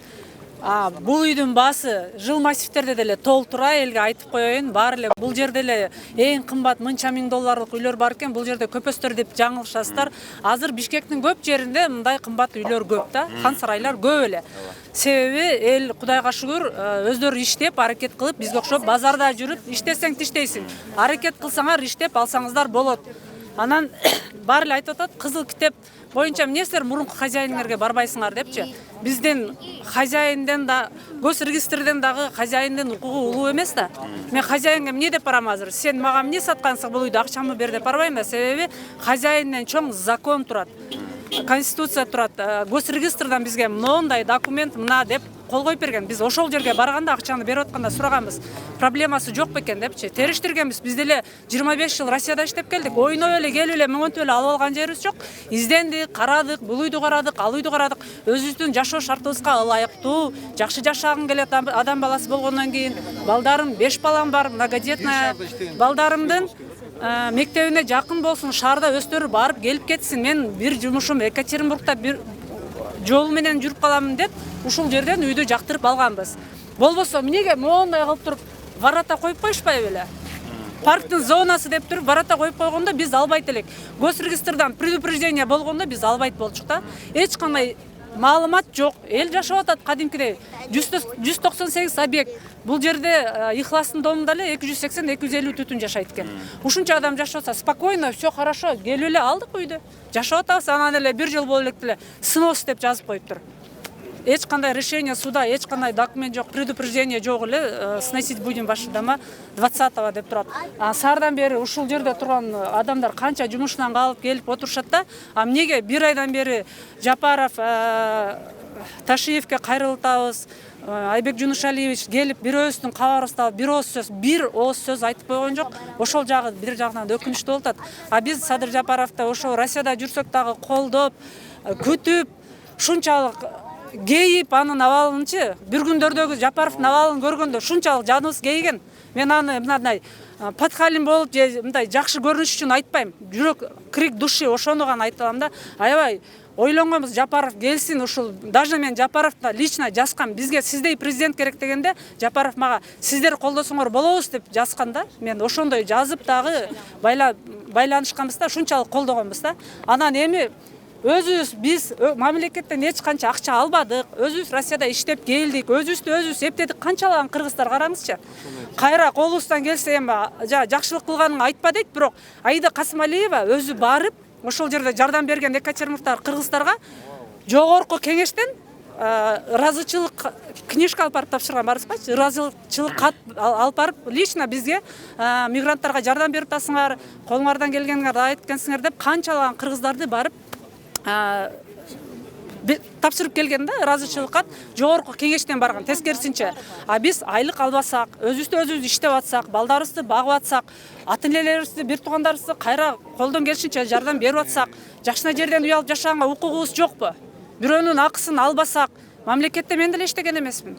Бул үйдүн баасы жыл массивтерде деле толтура элге айтып коеюн. Баары эле бул жерде эле эң кымбат мынча миң долларлык үйлөр бар экен. Бул жерде көпөстөр деп жаңылышасыздар. Азыр Бишкектин көп жеринде мындай кымбат үйлөр көп да, хан сарайлар көп эле. Себеби эл Кудайга шүгүр өздөрү иштеп, аракет кылып, бизге окшоп базарда жүрүп, иштесең тиштейсиң. Аракет кылсаңар, иштеп алсаңыздар болот. Анан баары эле айтып атат, кызыл китеп боюнча эмне силер мурунку хозяиндерге барбайсыңар депчи. Биздин хозяинден да, госрегистрден дагы хозяиндин укугу улуу эмес да. Мен хозяинге эмне деп барам азыр? Сен мага эмне саткансың бул үйдү, акчамы бер деп барбайм да. Себеби хозяинден чоң закон турат. Конституция турат. Госрегистрдан бизге мындай документ мына деп кол коюп берген. Биз ошол жерге барганда акчаны берип атканда сураганбыз. Проблемасы жок бекен депчи. Териштиргенбиз. Биз деле 25 жыл Россияда иштеп келдик. Ойноп эле келип эле мөңөнтүп эле алып алган жерибиз жок. Издендик, карадык, бул үйдү карадык, ал үйдү карадык. Өзүбүздүн жашоо шартыбызга ылайыктуу, жакшы жашагым келет адам баласы болгондон кийин балдарым 5 балам бар, многодетная. Балдарымдын мектебине жакын болсун, шаарда өстөрү барып келип кетсин. Мен бир жумушум Екатеринбургда бир жол менен жүрүп каламын деп ушул жерден үйдү жактырып алганбыз. Болбосо эмнеге моундай кылып туруп ворота коюп коюшпайбы беле? Парктын зонасы деп туруп ворота коюп койгондо биз албайт элек. Госрегистрдан предупреждение болгондо биз албайт болчук да. Эч кандай маалымат жок. Эл жашап атат кадимкидей. 198 объект. Бул жерде Ихластын домунда эле 280-250 түтүн жашайт экен. Ушунча адам жашап атса, спокойно, все хорошо, келип эле алдык үйдү. Жашап атабыз, анан эле бир жыл болуп элек деле снос деп жазып коюптур. Эч кандай решение суда, эч кандай документ жок, предупреждение жок эле, сносить будем ваши дома 20-го деп турат. Саардан бери ушул жерде турган адамдар канча жумушунан калып келип отурушат да. Эмнеге бир айдан бери Жапаров, Ташиевке кайрылтабыз, Айбек Жунушалиевич келип бир өзүнүн кабарыбызды алып бир ооз сөз айтып койгон жок. Ошол жагы бир жагынан өкүнүчтүү болуп атат. Биз Садыр Жапаровду ошол Россияда жүрсөк дагы колдоп, күтүп, шунчалык кейип анын абалынчы бир күндөрдөгү Жапаровдун абалын көргөндө шунчалык жаныбыз кейиген. Мен аны мындай подхалим болуп же мындай жакшы көрүнүш үчүн айтпайм. Жүрөк крик души ошону гана айталам да. Аябай ойлонгонбуз, Жапаров келсин, ушул даже мен Жапаровду лично жазгам. Бизге сиздей президент керек дегенде Жапаров мага сиздер колдосоңор болобуз деп жазган да. Мен ошондой жазып дагы байланышканбыз да, шунчалык колдогонбуз да. Анан эми өзүбүз биз мамлекеттен эч канча акча албадык, өзүбүз Россияда иштеп келдик, өзүбүздү өзүбүз эптедик. Канчалаган кыргыздар караңызчы. Кайра колубуздан келсе эми жакшылык кылганын айтпа дейт, бирок Аида Касымалиева өзү барып ошол жерде жардам берген Екатеринбургдагы кыргыздарга жогорку кеңештен ыраазычылык книжка алып барып тапшырган, барсызбачы? Ыраазычылык кат алып барып лично бизге мигранттарга жардам берип атасыңар, колуңардан келгениңерди айткансыңар деп канчалаган кыргыздарды барып тапшырып келген да, ыраазычылык кат жогорку кеңештен барган. Тескерисинче, биз айлык албасак, өзүбүз иштеп атсак, балдарыбызды багып атсак, ата-энелерибизди, бир туугандарыбызды кайра колдон келишинче жардам берип атсак, жакшына жерден үй алып жашаганга укугубуз жокпу? Бирөөнүн акысын албасак, мамлекетте мен деле иштеген эмесмин.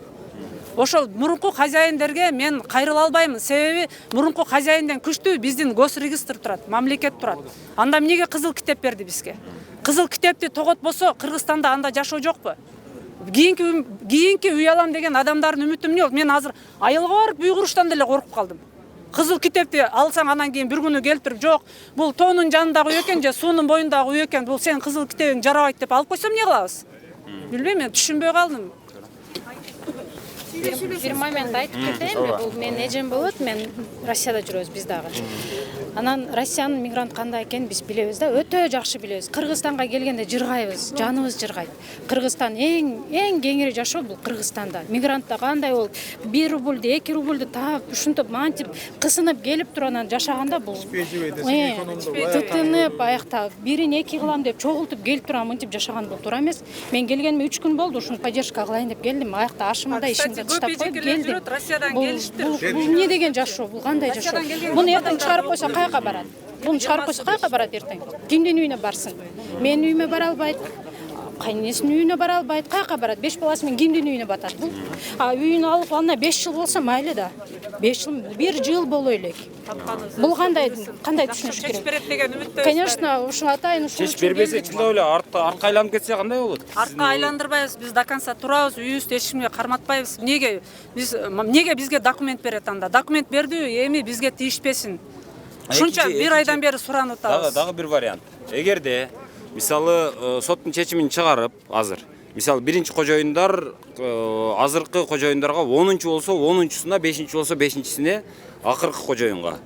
Ошол мурунку хозяиндерге мен кайрыла албаймын. Себеби мурунку хозяинден күчтүү биздин госрегистр турат, мамлекет турат. Анда эмнеге кызыл китеп берди бизге? Кызыл китепти тоготпосо Кыргызстанда анда жашоо жокпу? Кийинки үй алам деген адамдардын үмүтү эмне болду? Мен азыр айылга барып үй куруштан деле коркуп калдым. Кызыл китепти алсаң анан кийин бир күнү келип туруп, жок, бул тоонун жанындагы үй экен же суунун боюндагы үй экен, бул сенин кызыл китебиң жарабайт деп алып койсом эмне кылабыз? Билбейм, мен түшүнбөй калдым. Бир момент айтып кетейин, бул менин эжем болот, мен Россияда жүрөбүз биз дагы. Анан Россиянын мигрант кандай экенин биз билебиз да, өтө жакшы билебиз. Кыргызстанга келгенде жыргайбыз, жаныбыз жыргайт. Кыргызстан эң кеңири жашоо бул Кыргызстанда. Мигрантта кандай болуп, 1 рубльду, 2 рубльду таап, ушинтип мантип кысынып келип туруп анан жашаганда бул тытынып аякта 1-2 кылам деп чогултуп келип туруп мынтип жашаган бул туура эмес. Мен келгениме 3 күн болду, ушуну поддержка кылайын деп келдим. Аякта ашымда ишимди таштап коюп келдим. Бул эмне деген жашоо, бул кандай жашоо? Буну эртең чыгарып койсо каяка барат? Буну чыгарып койсо каяка барат эртең? Кимдин үйүнө барсын? Менин үйүмө бара албайт. Кайнесинин үйүнө бара албайт. Каяка барат? 5 баласы менен кимдин үйүнө батат? Бул үйүн алып алына 5 жыл болсо майлы да. 5 жыл, 1 жыл боло элек. Бул кандай түшүнүш керек? Чеч берет деген үмүттөбүз. Конечно, ушул атайын ушул. Чеч бербесе чындап эле артка айланып кетсе кандай болот? Артка айландырбайбыз, биз до конца турабыз, үйүбүздү эч кимге карматпайбыз. Эмнеге бизге документ берет анда? Документ берди, эми бизге тийишпесин. Ушунча бир айдан бери суранып атабыз. Дагы бир вариант. Эгерде мисалы соттун чечимин чыгарып азыр, мисалы биринчи кожоюндар азыркы кожоюндарга 10-чу болсо 10-чусуна, 5-чи болсо 5-чисине акыркы кожоюнга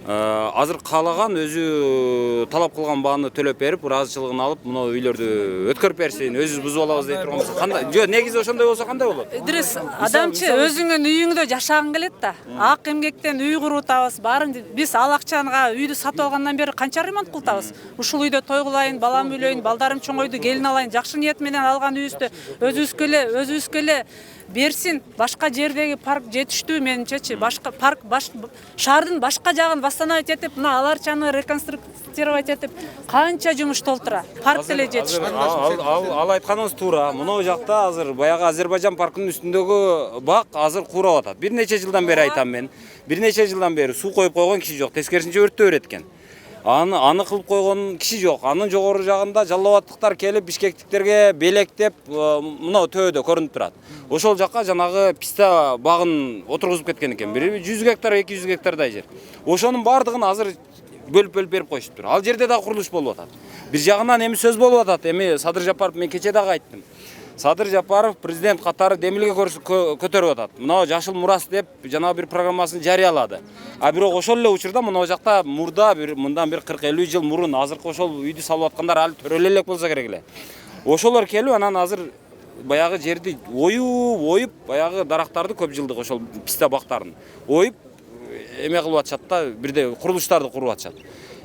азыр каалаган өзү талап кылган бааны төлөп берип, ыраазычылыгын алып, мына үйлөрдү өткөрүп берсин, өзүбүз бузуп алабыз дей турганбыз. Кандай? Жок, негизи ошондой болсо кандай болот? Идрис, адамчы өзүңүн үйүңдө жашагың келет да. Ак эмгектен үй куруп атабыз, баарын биз ал акчага үйдү сатып алгандан бери канча ремонт кылтабыз? Ушул үйдө той кылайын, балам үйлөйүн, балдарым чоңойду, келин алайын, жакшы ниет менен алган үйүбүздү өзүбүзгө эле берсин. Башка жердеги парк жетиштүү менимчечи. Башка парк шаардын башка жагын восстановить этип, мына аларчаны реконструктировать этип канча жумуш толтура. Парк деле жетиштүү. Ал айтканыңыз туура. Мына жакта азыр баягы Азербайжан паркынын үстүндөгү бак азыр курап атат. Бир нече жылдан бери айтам мен. Бир нече жылдан бери суу коюп койгон киши жок. Тескерисинче өрттөп берет экен. Аны кылып койгон киши жок. Анын жогору жагында жалалбаттыктар келип бишкектиктерге белектеп мына төбөдө көрүнүп турат. Ошол жакка жанагы писта багын отургузуп кеткен экен. Бир 100 гектар, 200 гектардай жер. Ошонун бардыгын азыр бөлүп берип коюшуптур. Ал жерде да курулуш болуп атат. Бир жагынан эми сөз болуп атат. Эми Садыр Жапаров мен кече дагы айттым. Садыр Жапаров президент катары демилге көтөрүп атат. Мына жашыл мурас деп жана бир программасын жарыялады. А бирок ошол эле учурда мына жакта мындан бир 40-50 жыл мурун азыркы ошол үйдү салып аткандар али төрөлө элек болсо керек эле. Ошолор келип анан азыр баягы жерди оюп, баягы дарактарды көп жылдык ошол писта бактарын оюп эме кылып атышат да, бирде курулуштарды куруп атышат.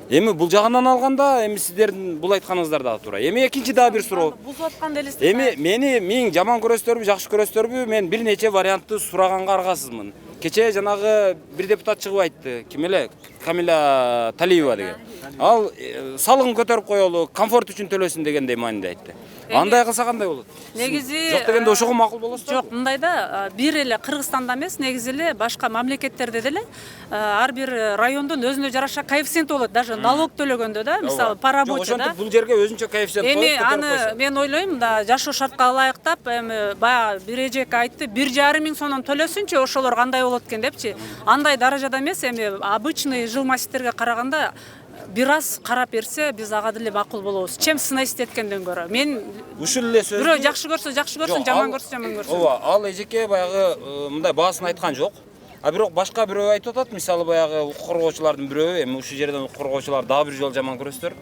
Эми бул жагынан алганда, эми сиздердин бул айтканыңыздар дагы туура. Эми экинчи дагы бир суроо. Бузуп аткан делесиз. Эми мени жаман көрөсүздөрбү, жакшы көрөсүздөрбү, мен бир нече вариантты сураганга аргасызмын. Кече жанагы бир депутат чыгып айтты. Ким эле? Камила Талиева деген. Ал салыгын көтөрүп коелу, комфорт үчүн төлөсүн дегендей мааниде айтты. Андай кылса кандай болот? Негизи жок дегенде ошого макул болосузбу? Жок, мындайда бир эле Кыргызстанда эмес, негизи эле башка мамлекеттерде деле ар бир райондун өзүнө жараша коэффициенти болот. Даже налог төлөгөндө да, мисалы по работе да. Бул жерге өзүнчө коэффициент коюп эми аны мен ойлойм да, жашоо шартка ылайыктап, эми баягы бир эжек айтты, 1,5 миң сомдон төлөсүнчү, ошолор кандай болот экен депчи. Андай даражада эмес, эми обычный жилмассивтерге караганда бир аз карап берсе, биз ага деле макул болобуз. Чем сынайсыз эткенден көрө. Мен ушул эле сөз. Бирөө жакшы көрсө, жаман көрсө, жаман көрсө. Ооба, ал эжекке баягы мындай баасын айткан жок. А бирок башка бирөө айтып атат, мисалы баягы укук коргоочулардын бирөө, эми ушул жерден укук коргоочулар дагы бир жол жаман көрөсүздөр.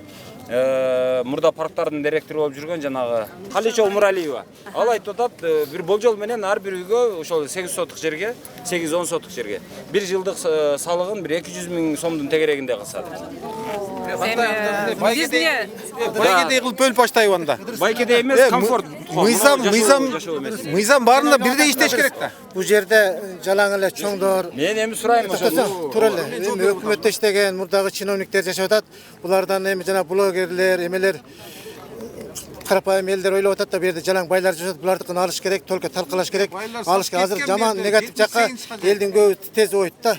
Мурда парктардын директору болуп жүргөн жанагы Каличо Муралиева. Ал айтып атат, бир болжол менен ар бир үйгө ошол 8 сотук жерге, 8-10 сотук жерге бир жылдык салыгын бир 200 миң сомдун тегерегинде кылса. Байгедей кылып бөлүп баштайбы анда. Байгедей эмес, комфорт. Мыйзам баарында бирдей иштеш керек да. Бул жерде жалаң эле чоңдор. Мен эми сурайм ошо. Тура эле. Эми өкмөттө иштеген мурдагы чиновниктер жашап атат. Булардан эми жана блогерлер, эмелер карапайым элдер ойлоп атат да, бу жерде жалаң байлар жашайт, булардыкын алыш керек, только талкалаш керек. Алыш керек. Азыр жаман негатив жакка элдин көбү тез ойт да.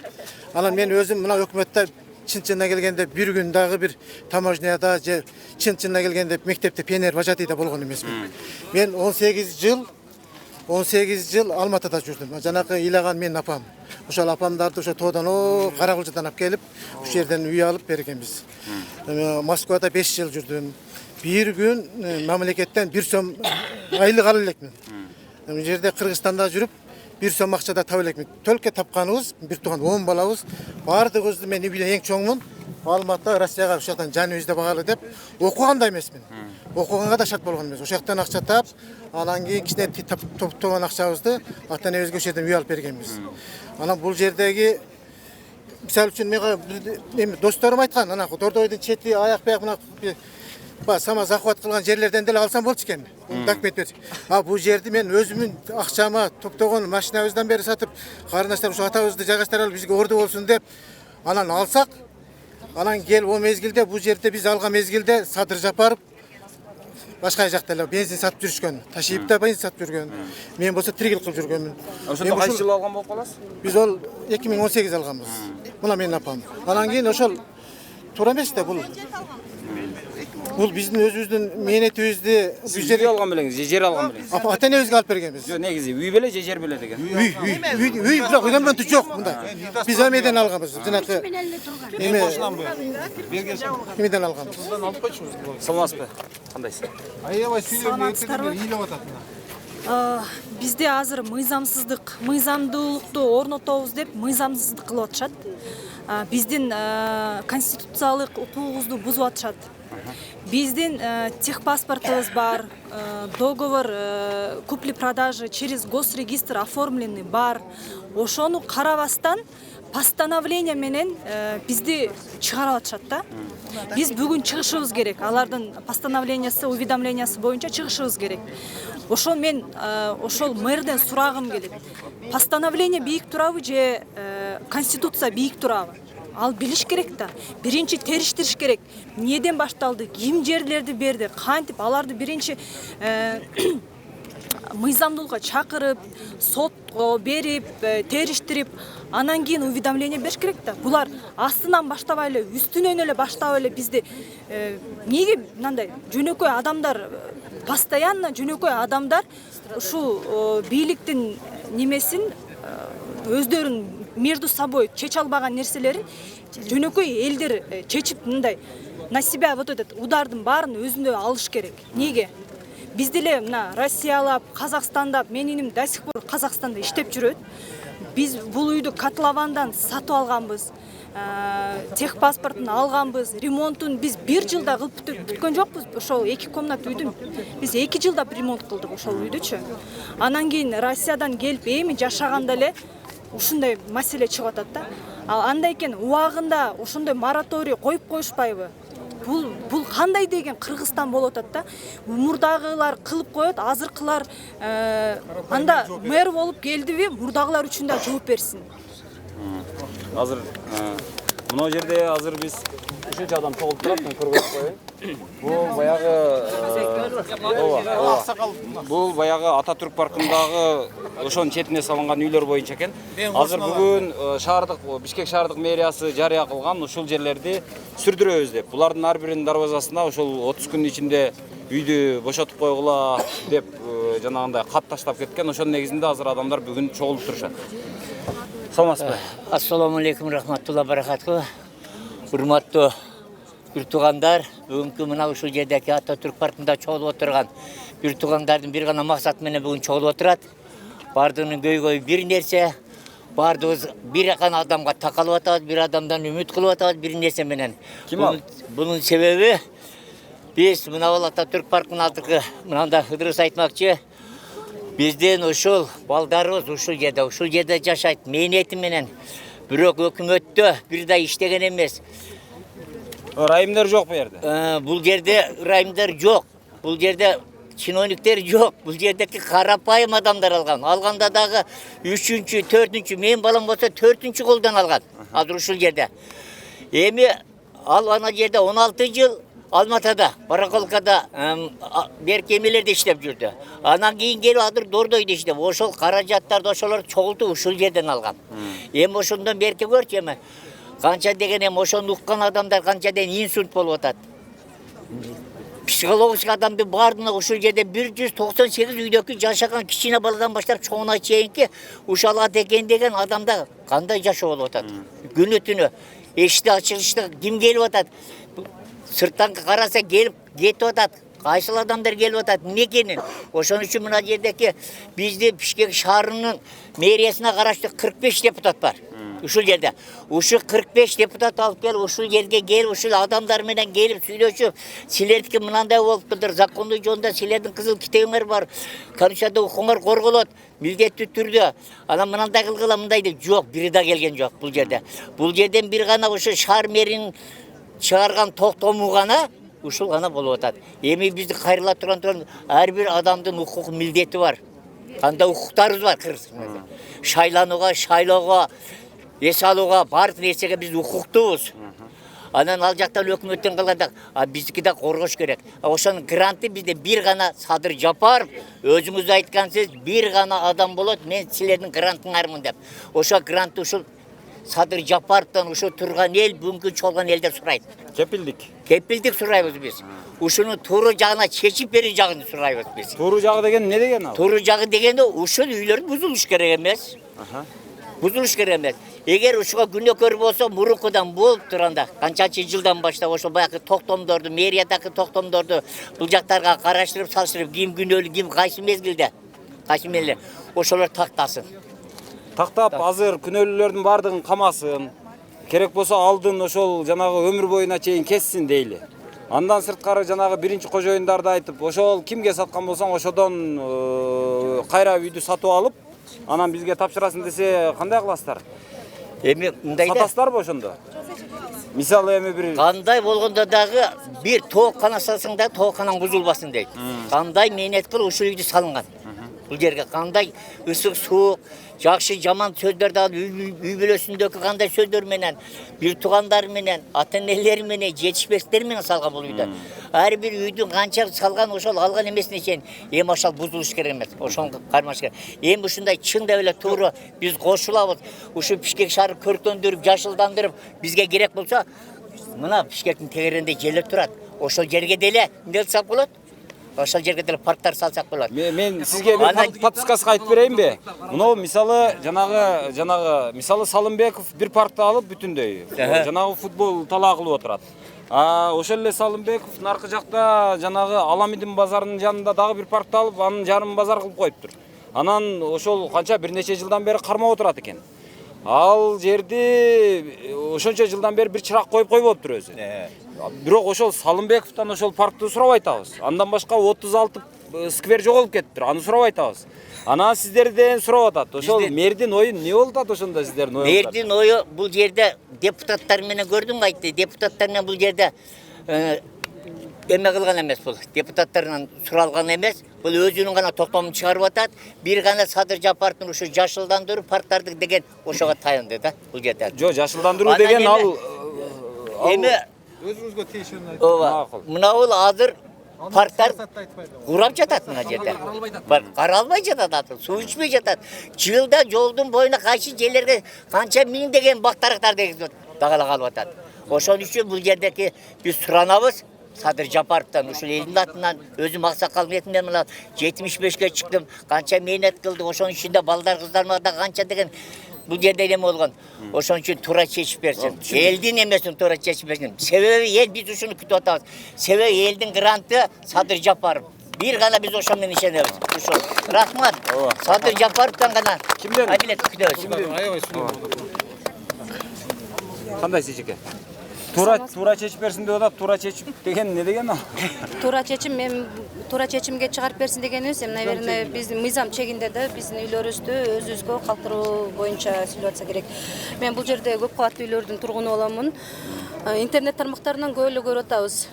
Анан мен өзүм мына өкмөттө чын-чынына келгенде бир күн дагы бир таможняда же чын-чынына келгенде мектепте пионер вожатыйда болгон эмесмин. Мен 18 жыл Алматыда жүрдүм. Жанакы ыйлаган менин апам. Ошол апамдарды ошо тоодан Каракулжадан алып келип, ушул жерден үй алып бергенбиз. Москвада 5 жыл жүрдүм. Бир күн мамлекеттен 1 сом айлык ала элекмин. Бул жерде Кыргызстанда жүрүп 1 сом акчада таба элекмин. Төлкө тапканыбыз, бир тууган 10 балабыз. Бардыгыбызды мен үйдө эң чоңмун. Алматыда, Россияга ушул жактан жан үйүздө багалы деп окугандай эмесмин. Окуганга да шарт болгон эмес. Ошол жактан акча тап, анан кийин кичине топтогон акчабызды ата энебизге ошол жерден үй алып бергенбиз. Анан бул жердеги мисалы үчүн мен досторум айткан, анан Дордойдун чети, аяк бияк мына сама захват кылган жерлерден деле алсам болчу экен. Документ берчи. А бул жерди мен өзүмүн акчама топтогон машинабыздан бери сатып, карындаштар ушу атабызды жайгаштырып бизге орду болсун деп анан алсак, анан кел о мезгилде бул жерде биз алган мезгилде Садыр Жапаров башка жакта эле бензин сатып жүрүшкөн. Ташип да бензин сатып жүргөн. Мен болсо тригел кылып жүргөнмүн. Ошондо кайсы жыл алган болуп каласыз? Биз ол 2018 алганбыз. Мына менин апам. Анан кийин ошол туура эмес да бул. Бул биздин өзүбүздүн мээнетибизди бул жерге алган белеңиз, жер алган белеңиз. Ата энебизге алып бергенбиз. Жок, негизи үй беле же жер беле деген. Үй бирок ремонту жок мында. Биз эмеден алганбыз. Жанакы эмеден алганбыз. Алып койчубуз. Саламатсызбы? Кандайсыз? Аябай сүйлөп ыйлап атат. Бизде азыр мыйзамдуулукту орнотобуз деп мыйзамсыздык кылып атышат. Биздин конституциялык укугубузду бузуп атышат. Биздин техпаспортубуз бар, договор купли-продажи через госрегистр оформленный бар. Ошону карабастан постановление менен бизди чыгарып атышат да. Биз бүгүн чыгышыбыз керек. Алардын постановлениясы, уведомлениясы боюнча чыгышыбыз керек. Ошол мен ошол мэрден сурагым келет. Постановление бийик турабы же конституция бийик турабы? Ал билиш керек да. Биринчи териштириш керек. Неден башталды? Ким жерлерди берди? Кантип аларды биринчи мыйзамдуулукка чакырып, сотко берип, териштирип, анан кийин уведомление бериш керек да. Булар астынан баштабай эле, үстүнөн эле баштап эле бизди эмнеге мындай жөнөкөй адамдар, постоянно жөнөкөй адамдар ушул бийликтин немесин өздөрүн между собой чече албаган нерселерин жөнөкөй элдер чечип мындай на себя вот этот удардын баарын өзүндө алыш керек. Неге? Биз деле мына Россиялап, Казакстандап, менин иним до сих пор Казакстанда иштеп жүрөт. Биз бул үйдү котловандан сатып алганбыз. Техпаспортун алганбыз, ремонтун биз 1 жылда кылып бүткөн жокпуз. Ошол 2 комнат үйдүн биз 2 жылда ремонт кылдык ошол үйдүчү. Анан кийин Россиядан келип эми жашаганда эле ушундай маселе чыгып атат да. Ал андай экен убагында ошондой мораторий коюп коюшпайбы? Бул кандай деген Кыргызстан болуп атат да. Мурдагылар кылып коет, азыркылар анда мэр болуп келдиби, мурдагылар үчүн да жооп берсин. Азыр мына жерде азыр биз 3 адам чогулуп турат, мен көргөзүп коеюн. Бул баягы Ататүрк паркындагы ошонун четине салынган үйлөр боюнча экен. Азыр бүгүн Бишкек шаардык мэриясы жарыя кылган ушул жерлерди сүрдүрөбүз деп. Булардын ар биринин дарбазасына ошол 30 күн ичинде үйдү бошотуп койгула деп жанагындай кат таштап кеткен. Ошонун негизинде азыр адамдар бүгүн чогулуп турушат. Саламатсызбы? Ассаламу алейкум, рахматулла баракату. Урматтуу бир туугандар, бүгүнкү мына ушул жердеги Ататүрк паркында чогулуп отурган бир туугандардын бир гана максаты менен бүгүн чогулуп отурат. Бардыгынын көйгөйү бир нерсе, бардыгыбыз бир гана адамга такалып атабыз, бир адамдан үмүт кылып атабыз бир нерсе менен. Бунун себеби биз мына Ататүрк паркынын алдыркы мындай Ыдырыс айтмакчы, биздин ушул балдарыбыз ушул жерде жашайт мээнети менен. Бирок өкмөттө бир да иштеген эмес. Ырайымдар жок бу жерде. Бул жерде ырайымдар жок. Бул жерде чиновниктер жок. Бул жердеки карапайым адамдар алган. Алганда дагы 3-чү, 4-чү, менин балам болсо 4-чү колдон алган. Азыр ушул жерде. Эми ал ана жерде 16 жыл Алматада, Бараколкада беркемелерде иштеп жүрдү. Анан кийин келип азыр Дордойдо иштеп, ошол каражаттарды ошолор чогултуп ушул жерден алган. Эми ошондон берки көрчү эми. Канча деген эми ошону уккан адамдар канча деген инсульт болуп атат. Психологик адамды бардына ушул жерде 198 үйдөкү жашаган кичине баладан баштап чоңуна чейинки ушалга текен деген адамда кандай жашоо болуп атат. Күнү түнү эшикти ачылышты ким келип атат? Сырттан караса келип кетип атат. Кайсыл адамдар келип атат? Эмне экенин? Ошон үчүн мына жердеки бизди Бишкек шаарынын мэриясына караштуу 45 депутат бар. Ушул жерде. Ушул 45 депутат алып келип ушул жерге келип ушул адамдар менен келип сүйлөшүп, силердики мынандай болуптур, закондуу жолдо силердин кызыл китебиңер бар. Конституцияда укуңар корголот, милдеттүү түрдө. Анан мындай кылгыла, мындай деп жок, бири да келген жок бул жерде. Бул жерден бир гана ушул шаар мэринин чыгарган токтому гана ушул гана болуп атат. Эми бизди кайрыла турган ар бир адамдын укук милдети бар. Кандай укуктарыбыз бар Кыргызстанда. Шайлоого, эс алууга, баардык нерсеге биз укуктуубуз. Анан ал жактан өкмөттөн калганда биздики да коргош керек. Ошонун гранты бизде бир гана Садыр Жапаров, өзүңүз айткансыз, бир гана адам болот, мен силердин грантыңармын деп. Ошо грантты ушул Садыр Жапаровтан ушул турган эл, бүгүнкү чолгон элдер сурайт. Кепилдик сурайбыз биз. Ушуну туура жагына чечип берүү жагын сурайбыз биз. Туура жагы деген эмне деген ал? Туура жагы дегенде ушул үйлөр бузулуш керек эмес. Бузулуш керек эмес. Эгер ушуга күнөөкөр болсо, мурункудан болуп турганда, канчанчы жылдан баштап ошол баягы токтомдорду, мэриядагы токтомдорду бул жактарга караштырып, салыштырып, ким күнөөлүү, ким кайсы мезгилде, кайсы мезгилде ошолор тактасын. Тактап азыр күнөөлүүлөрдүн бардыгын камасын. Керек болсо алдын ошол жанагы өмүр боюна чейин кессин дейли. Андан сырткары жанагы биринчи кожоюндарды айтып, ошол кимге саткан болсоң, ошодон кайра үйдү сатып алып, анан бизге тапшырасың десе кандай кыласыздар? Эми мындай да. Сатасыздарбы ошондо? Мисалы эми бир Кандай болгондо дагы бир тооккана салсаң да тоокканаң бузулбасын дейт. Кандай мээнет кылып ушул үйдү салынган. Бул жерге кандай ысык суук, жакшы жаман сөздөрдү алып үй бүлөсүндөгү кандай сөздөр менен, бир туугандар менен, ата-энелер менен, жетишпестер менен салган бул үйдө. Ар бир үйдүн канча салган ошол алган эмесине чейин эми ошол бузулуш керек эмес. Ошону кармаш керек. Эми ушундай чындап эле туура биз кошулабыз. Ушу Бишкек шаарын көркөндүрүп, жашылдандырып бизге керек болсо, мына Бишкектин тегеренде желе турат. Ошол жерге деле эмне салып болот? Ошол жерге деле парктар салсак болот. Мен сизге бир подсказка айтып берейинби? Мына мисалы жанагы мисалы Салымбеков бир паркты алып бүтүндөй. Жанагы футбол талаа кылып отурат. Ошол эле Салымбеков наркы жакта жанагы Аламидин базарынын жанында дагы бир паркты алып, анын жарым базар кылып коюптур. Анан ошол канча бир нече жылдан бери кармап отурат экен. Ал жерди ошончо жылдан бери бир чырак коюп койбоптур өзү. Бирок ошол Салымбековдон ошол паркты сурабай атабыз. Андан башка 36 сквер жоголуп кетиптир. Аны сурабай атабыз. Анан сиздерден сурап атат. Ошол мэрдин ою эмне болуп атат ошондо сиздердин оюңуздар? Мэрдин ою бул жерде депутаттар менен көрдүң айтты. Депутаттар менен бул жерде эме кылган эмес бул. Депутаттардан суралган эмес. Бул өзүнүн гана токтомун чыгарып атат. Бир гана Садыр Жапаровдун ушу жашылдандыруу парктарды деген ошого таянды да бул жерде. Жок, жашылдандыруу деген ал эми өзүңүзгө тиешелүүнү айтып. ооба. Мына бул азыр парктар курап жатат мына жерде. Каралбай жатат, суу ичпей жатат. Жылда жолдун боюна кайсы жерлерге канча миңдеген бактарактар дегизип дагала калып атат. Ошон үчүн бул жердеки биз суранабыз Садыр Жапаровдон ушул элдин атынан өзүм аксакал метинен мына 75ке чыктым. Канча мээнет кылдык, ошонун ичинде балдар кыздарыма да канча деген бул жерде эме болгон. Ошон үчүн туура чечип берсин. Элдин эмесин туура чечип берсин. Себеби эл биз ушуну күтүп атабыз. Себеби элдин гранты Садыр Жапаров. Бир гана биз ошон менен ишенебиз. Ушул. Рахмат. Садыр Жапаровдон гана кимден адилет күтөбүз. Аябай сулуу. Кандай сижеке? Туура чечип берсин деп атат. Туура чечип деген эмне деген ал? Туура чечим мен туура чечимге чыгарып берсин дегенибиз, наверное, биздин мыйзам чегинде да биздин үйлөрүбүздү өзүбүзгө калтыруу боюнча сүйлөп атса керек. Мен бул жерде көп кабаттуу үйлөрдүн тургуну боламын. Интернет тармактарынан көп эле көрүп атабыз.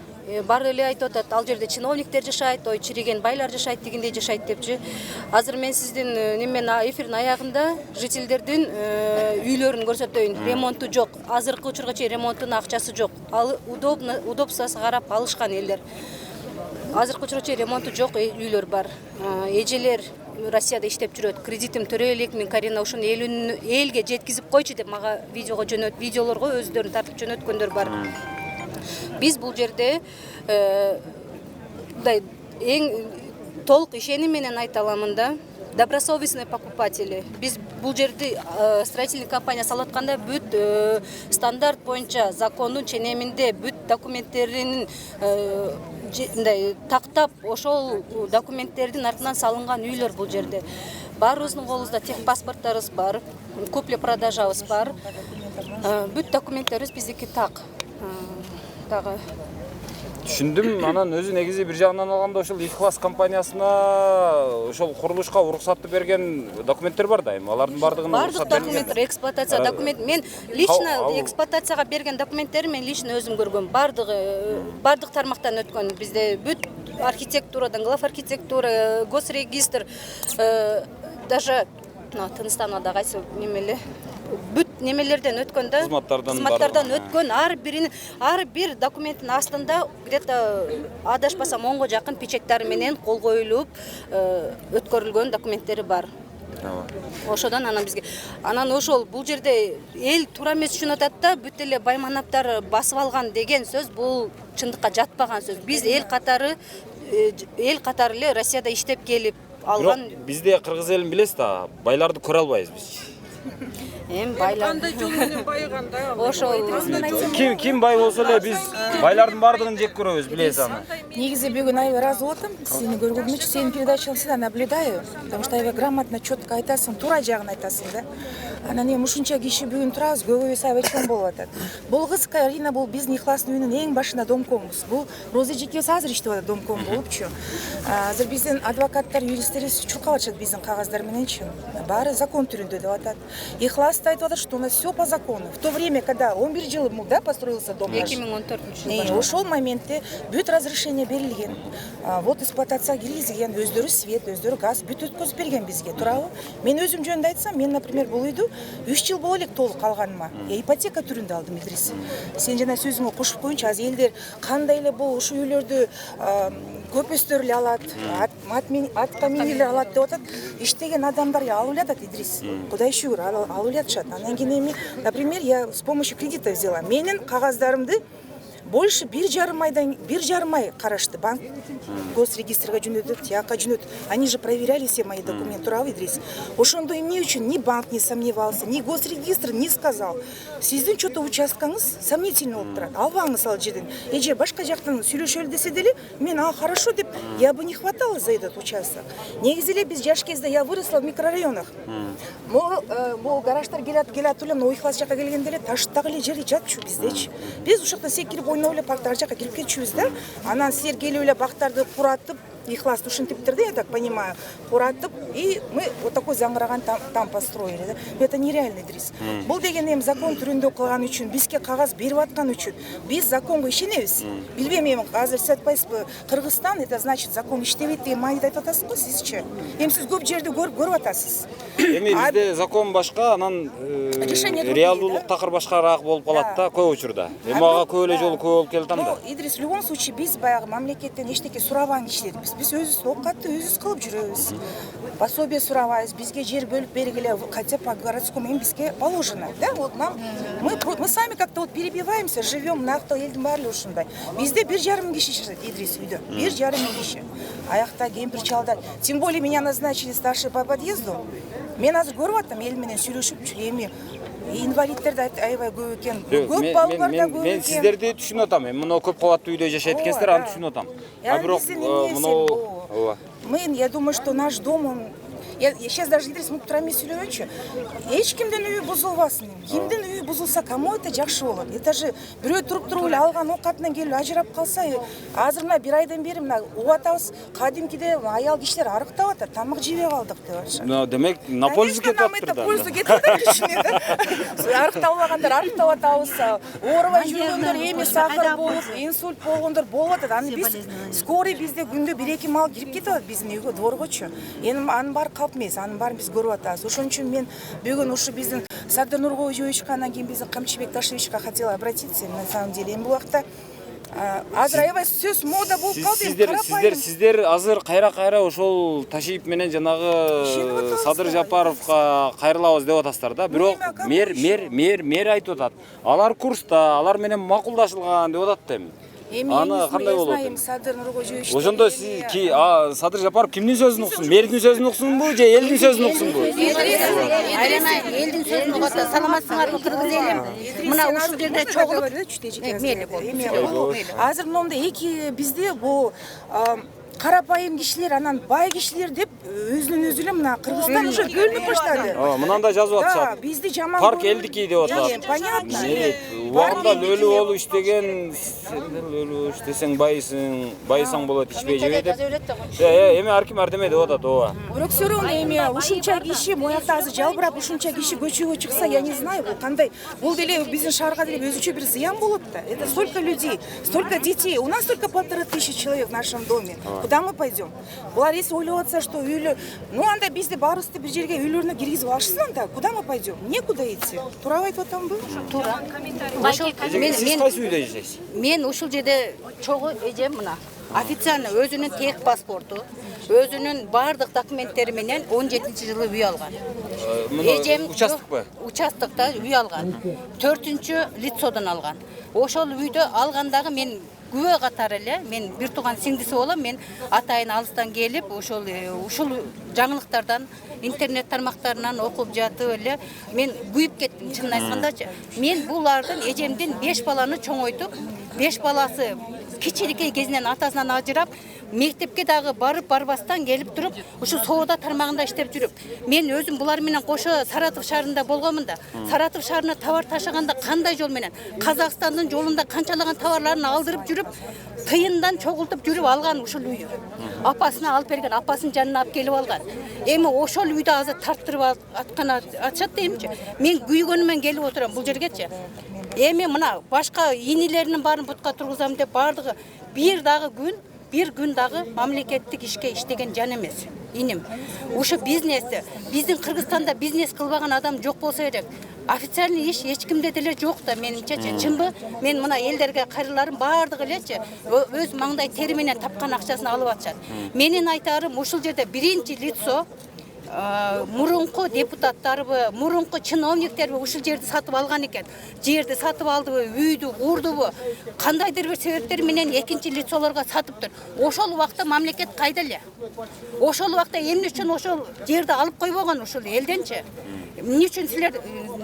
Баары эле айтып атат, ал жерде чиновниктер жашайт, ой чириген байлар жашайт дегендей жашайт депчи. Азыр мен сиздин немен эфирдин аягында жительдердин үйлөрүн көрсөтөйүн. Ремонту жок. Азыркы учурга чейин ремонттун акчасы жок. Ал удобствосу карап алышкан элдер. Азыркы учурга чейин ремонту жок үйлөр бар. Эжелер Россияда иштеп жүрөт. Кредитим төрөй элек, мен Карина ушуну элге жеткизип койчу деп мага видеолорго өздөрүн тартып жөнөткөндөр бар. Биз бул жерде эң толук ишеним менен айта аламын да, добросовестный покупатели. Биз бул жерди строительный компания салып атканда бүт стандарт боюнча закондун ченеминде бүт документтерин тактап ошол документтердин артынан салынган үйлөр бул жерде. Баарыбыздын колубузда техпаспорттарыбыз бар, купля-продажабыз бар. Бүт документтерибиз биздики так. Түшүндүм. Анан өзү негизи бир жагынан алганда ошол Ихлас компаниясына ошол курулушка уруксатты берген документтер бар да эми. Алардын бардыгын бардык документтер, эксплуатация документ. Мен лично эксплуатацияга берген документтерди мен лично өзүм көргөм. Бардык тармактан өткөн. Бизде бүт архитектурадан, глав архитектура, госрегистр, даже Тыныстанада кайсы немеле бүт немелерден өткөн да, кызматтардан өткөн ар бир документтин астында где-то адашпасам 10го жакын печаттары менен кол коюлуп өткөрүлгөн документтери бар. Ошодон анан ошол бул жерде эл туура эмес түшүнүп атат да, бүт эле байманаптар басып алган деген сөз бул чындыкка жатпаган сөз. Биз эл катары эле Россияда иштеп келип алган. Бизде кыргыз элин билесиз да, байларды көрө албайбыз биз. Кандай жол менен байыганда? Ошол ким бай болсо эле биз байлардын бардыгын жек көрөбүз, билесиз аны. Негизи бүгүн аябай ыраазы болуп атам. Сени көргөнүм үчүн сенин передачаңды всегда наблюдаю, потому что аябай грамотно, четко айтасың, туура жагын айтасың да. Анан эми ушунча киши бүгүн турабыз, көбүбүз аябай чоң болуп атат. Бул кыз Карина бул биздин Ихластын үйүнүн эң башында домкомбуз. Бул Роза эжекебиз азыр иштеп атат домком болупчу. Азыр биздин адвокаттар, юристтерибиз чуркап атышат биздин кагаздар мененчи. Баары закон түрүндө деп атат. Ихлас правительство айтып атат, что у нас все по закону. В то время, когда 11 жыл да, построился дом наш. 2014 Ошол моментте бүт разрешение берилген. Вот эксплуатация киргизген, өздөрү свет, өздөрү газ, бүт өткөзүп берген бизге. Туурабы? Мен өзүм жөнүндө айтсам, мен, например, бул үйдү 3 жыл боло элек толук калганыма. Ипотека түрүндө алдым, Идрис. Сен жана сөзүңө кошуп коюнчу, азыр элдер кандай эле бул ушу үйлөрдү көпөстөр эле алат, атка мини эле алат деп атат. Иштеген адамдар алып атат, Идрис. Кудай шүгүр, алып атышат. Анан кийин эми, например, я с помощью кредита взяла. Менин кагаздарымды больше 1,5 ай карашты банк госрегистрге жөнөтүп, тияка жөнөтүп. Они же проверяли все мои документы, туурабы, Идрис? Ошондо эмне үчүн ни банк не сомневался, ни госрегистр не сказал. Сиздин что-то участкаңыз сомнительный болуп турат. Албаңыз ал жерден. Эже башка жактан сүйлөшөлү десе деле, мен хорошо деп, я бы не хватало за этот участок. Негизи эле биз жаш кезде я выросла в микрорайонах. Могу гараждар келат эле, ойхлас жака келгенде эле таштагы эле жери жатчу биздечи. Биз ушакта секирип ойноп эле парктар жака кирип кетчүбүз да. Анан силер келип эле бактарды куратып, ихлас ушинтиптирди, я так понимаю, куратып, и мы вот такой заңгыраган там построили, да. Это нереально, Идрис. Бул деген эми закон түрүндө кылган үчүн, бизге кагаз берип аткан үчүн, биз законго ишенебиз. Билбейм, эми азыр сиз айтпайсызбы, Кыргызстан, это значит закон иштебейт деген мааниде айтып атасыз го сизчи? Эми сиз көп жерди көрүп атасыз. Эми бизде закон башка, анан реалдуулук такыр башкараак болуп калат да көп учурда. Эми ага көп эле жолу көп болуп келатам да. Идрис, в любом случае биз баягы мамлекеттен эчтеке сурабаган кишилербиз. Биз өзүбүз оокатты өзүбүз кылып жүрөбүз. Пособие сурабайбыз, бизге жер бөлүп бергиле, хотя по городскому им бизге положено. Да, вот мы сами как-то вот перебиваемся, живем, нактыл элдин баары ушундай. Бизде 1,5 мың киши жашайт, Идрис, үйдө. 1,5 мың киши. Аякта кемпир чалдар. Тем более меня назначили старший по подъезду. Мен азыр көрүп атам, эл менен сүйлөшүп, эми инвалидтерди аябай көп экен. Көп балдар да көп экен. Мен сиздерди түшүнүп атам. Мына көп кабаттуу үйдө жашайт экенсиздер, аны түшүнүп атам. Бирок мына я думаю, что наш дом, он... Я сейчас даже Идрис муктурами сүйлөбөчү. Эч кимдин үйү бузулбасын. Кимдин үйү бузулса, кому это жакшы болот? Это же бирөө туруп эле алган оокатынан келип ажырап калса, азыр мына 1 айдан бери мына угатабыз, кадимкиде аял кишилер арыктап атат, тамак жебей калдык деп атышат. Демек, на пользу кетип атат да. На пользу кетип атат кишине да. Арыктабагандар арыктап атабыз, оорубай жүргөндөр эми сахар болуп, инсульт болгондор болуп атат. Аны биз скорый бизде күндө 1-2 мал кирип кетип атат биздин үйгө, дворгочу. Эми анын баары калп эмес, анын баарын биз көрүп атабыз. Ошон үчүн мен бүгүн ушу биздин Садыр Нургоевичке, анан кийин биздин Камчыбек Ташевичке хотела обратиться. На самом деле, эми бул убакта азыр аябай сөз мода болуп калды. Сиздер азыр кайра ошол Ташиев менен жанагы Садыр Жапаровго кайрылабыз деп атасыздар да. Бирок мэр айтып атат. Алар курста, алар менен макулдашылган деп атат эми. Аны кандай болот? Садыр Нургоевич. Ошондо сиз Садыр Жапаров кимдин сөзүн уксун? Мэрдин сөзүн уксунбу же элдин сөзүн уксунбу? Элдин сөзүн угат. Саламатсыңарбы, кыргыз элим? Мына ушул жерде чогулуп азыр мындай эки бизде бул карапайым кишилер, анан бай кишилер деп өзүнүн өзү эле мына Кыргызстан уже бөлүнүп баштады. Мынандай жазып атышат. Да, бизди жаман парк элдики деп атат. Понятно. Убагында өлү болуп иштеген, өлү иштесең байысаң болот, ичпей жебей деп. Эми ар ким ар деме деп атат, ооба. Бирок все равно эми ушунча киши моякта азыр жалбырап ушунча киши көчөгө чыкса, я не знаю, бул кандай. Бул деле биздин шаарга деле өзүнчө бир зыян болот да. Это столько людей, столько детей. У нас только 1500 человек в нашем доме. Куда мы пойдем? Булар если ойлоп атса, что үйлөр, ну анда бизди баарыбызды бир жерге үйлөрүнө киргизип алышсын анда. Куда мы пойдем? Некуда идти. Туурабы айтып атамбы? Туура. Сиз кайсы үйдө жашайсыз? Мен ушул жерде чогуу эжем мына. Официально өзүнүн тех паспорту, өзүнүн баардык документтери менен 17-жылы үй алган. Эжем участкпы? Участкта үй алган. 4-чү лицодон алган. Ошол үйдө алгандагы мен күбө катары эле, мен бир тууган сиңдиси болом, мен атайын алыстан келип, ушул жаңылыктардан, интернет тармактарынан окуп жатып эле мен күйүп кеттим, чынын айткандачы. Мен булардын эжемдин 5 баланы чоңойтуп, 5 баласы кичинекей кезинен атасынан ажырап, мектепке дагы барып барбастан келип туруп, ушу соода тармагында иштеп жүрүп, мен өзүм булар менен кошо Саратов шаарында болгонмун да. Саратов шаарына товар ташыганда кандай жол менен Казакстандын жолунда канчалаган товарларын алдырып жүрүп, тыйындан чогултуп жүрүп алган ушул үйдү. Апасына алып берген, апасынын жанына алып келип алган. Эми ошол үйдү азыр тарттырып аткан атышат деймчи. Мен күйгөнүмөн келип отурам бул жергечи. Эми мына башка инилеринин баарын бутка тургузам деп бардыгы bir gün дагы мамлекеттик ишке иштеген жан эмес. Иним. Ушу бизнести, биздин Кыргызстанда бизнес кылбаган адам жок болсо керек. Официальный иш эч кимде деле жок да менимче. Чынбы? Мен мына элдерге кайрыларым бардыгы элечи өз маңдай тери менен тапкан акчасын алып атышат. Менин айтарым ушул жерде биринчи лицо мурунку депутаттарбы, мурунку чиновниктерби ушул жерди сатып алган экен. Жерди сатып алдыбы, үйдү курдубу, кандайдыр бир себептер менен экинчи лицолорго сатыптыр. Ошол убакта мамлекет кайда эле? Ошол убакта эмне үчүн ошол жерди алып койбогон ушул элденчи? Эмне үчүн силер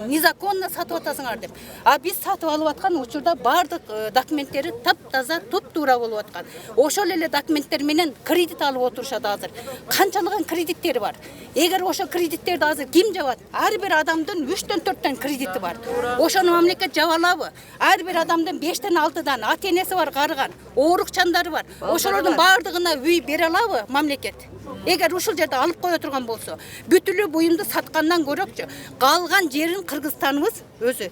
незаконно сатып атасыңар деп. А биз сатып алып аткан учурда бардык документтери таптаза, туп-туура болуп аткан. Ошол эле документтер менен кредит алып отурушат азыр. Канчалаган кредиттери бар. Эгер ошо кредиттерди азыр ким жабат? Ар бир адамдын 3-төн 4төн кредити бар. Ошону мамлекет жаба алабы? Ар бир адамдын 5тен 6дан ата-энеси бар карыган, оорукчандары бар. Ошолордун бардыгына үй бере алабы мамлекет? Эгер ушул жерде алып кое турган болсо, бүтүлү буюмду саткандан көрөкчү, калган жерин Кыргызстаныбыз өзү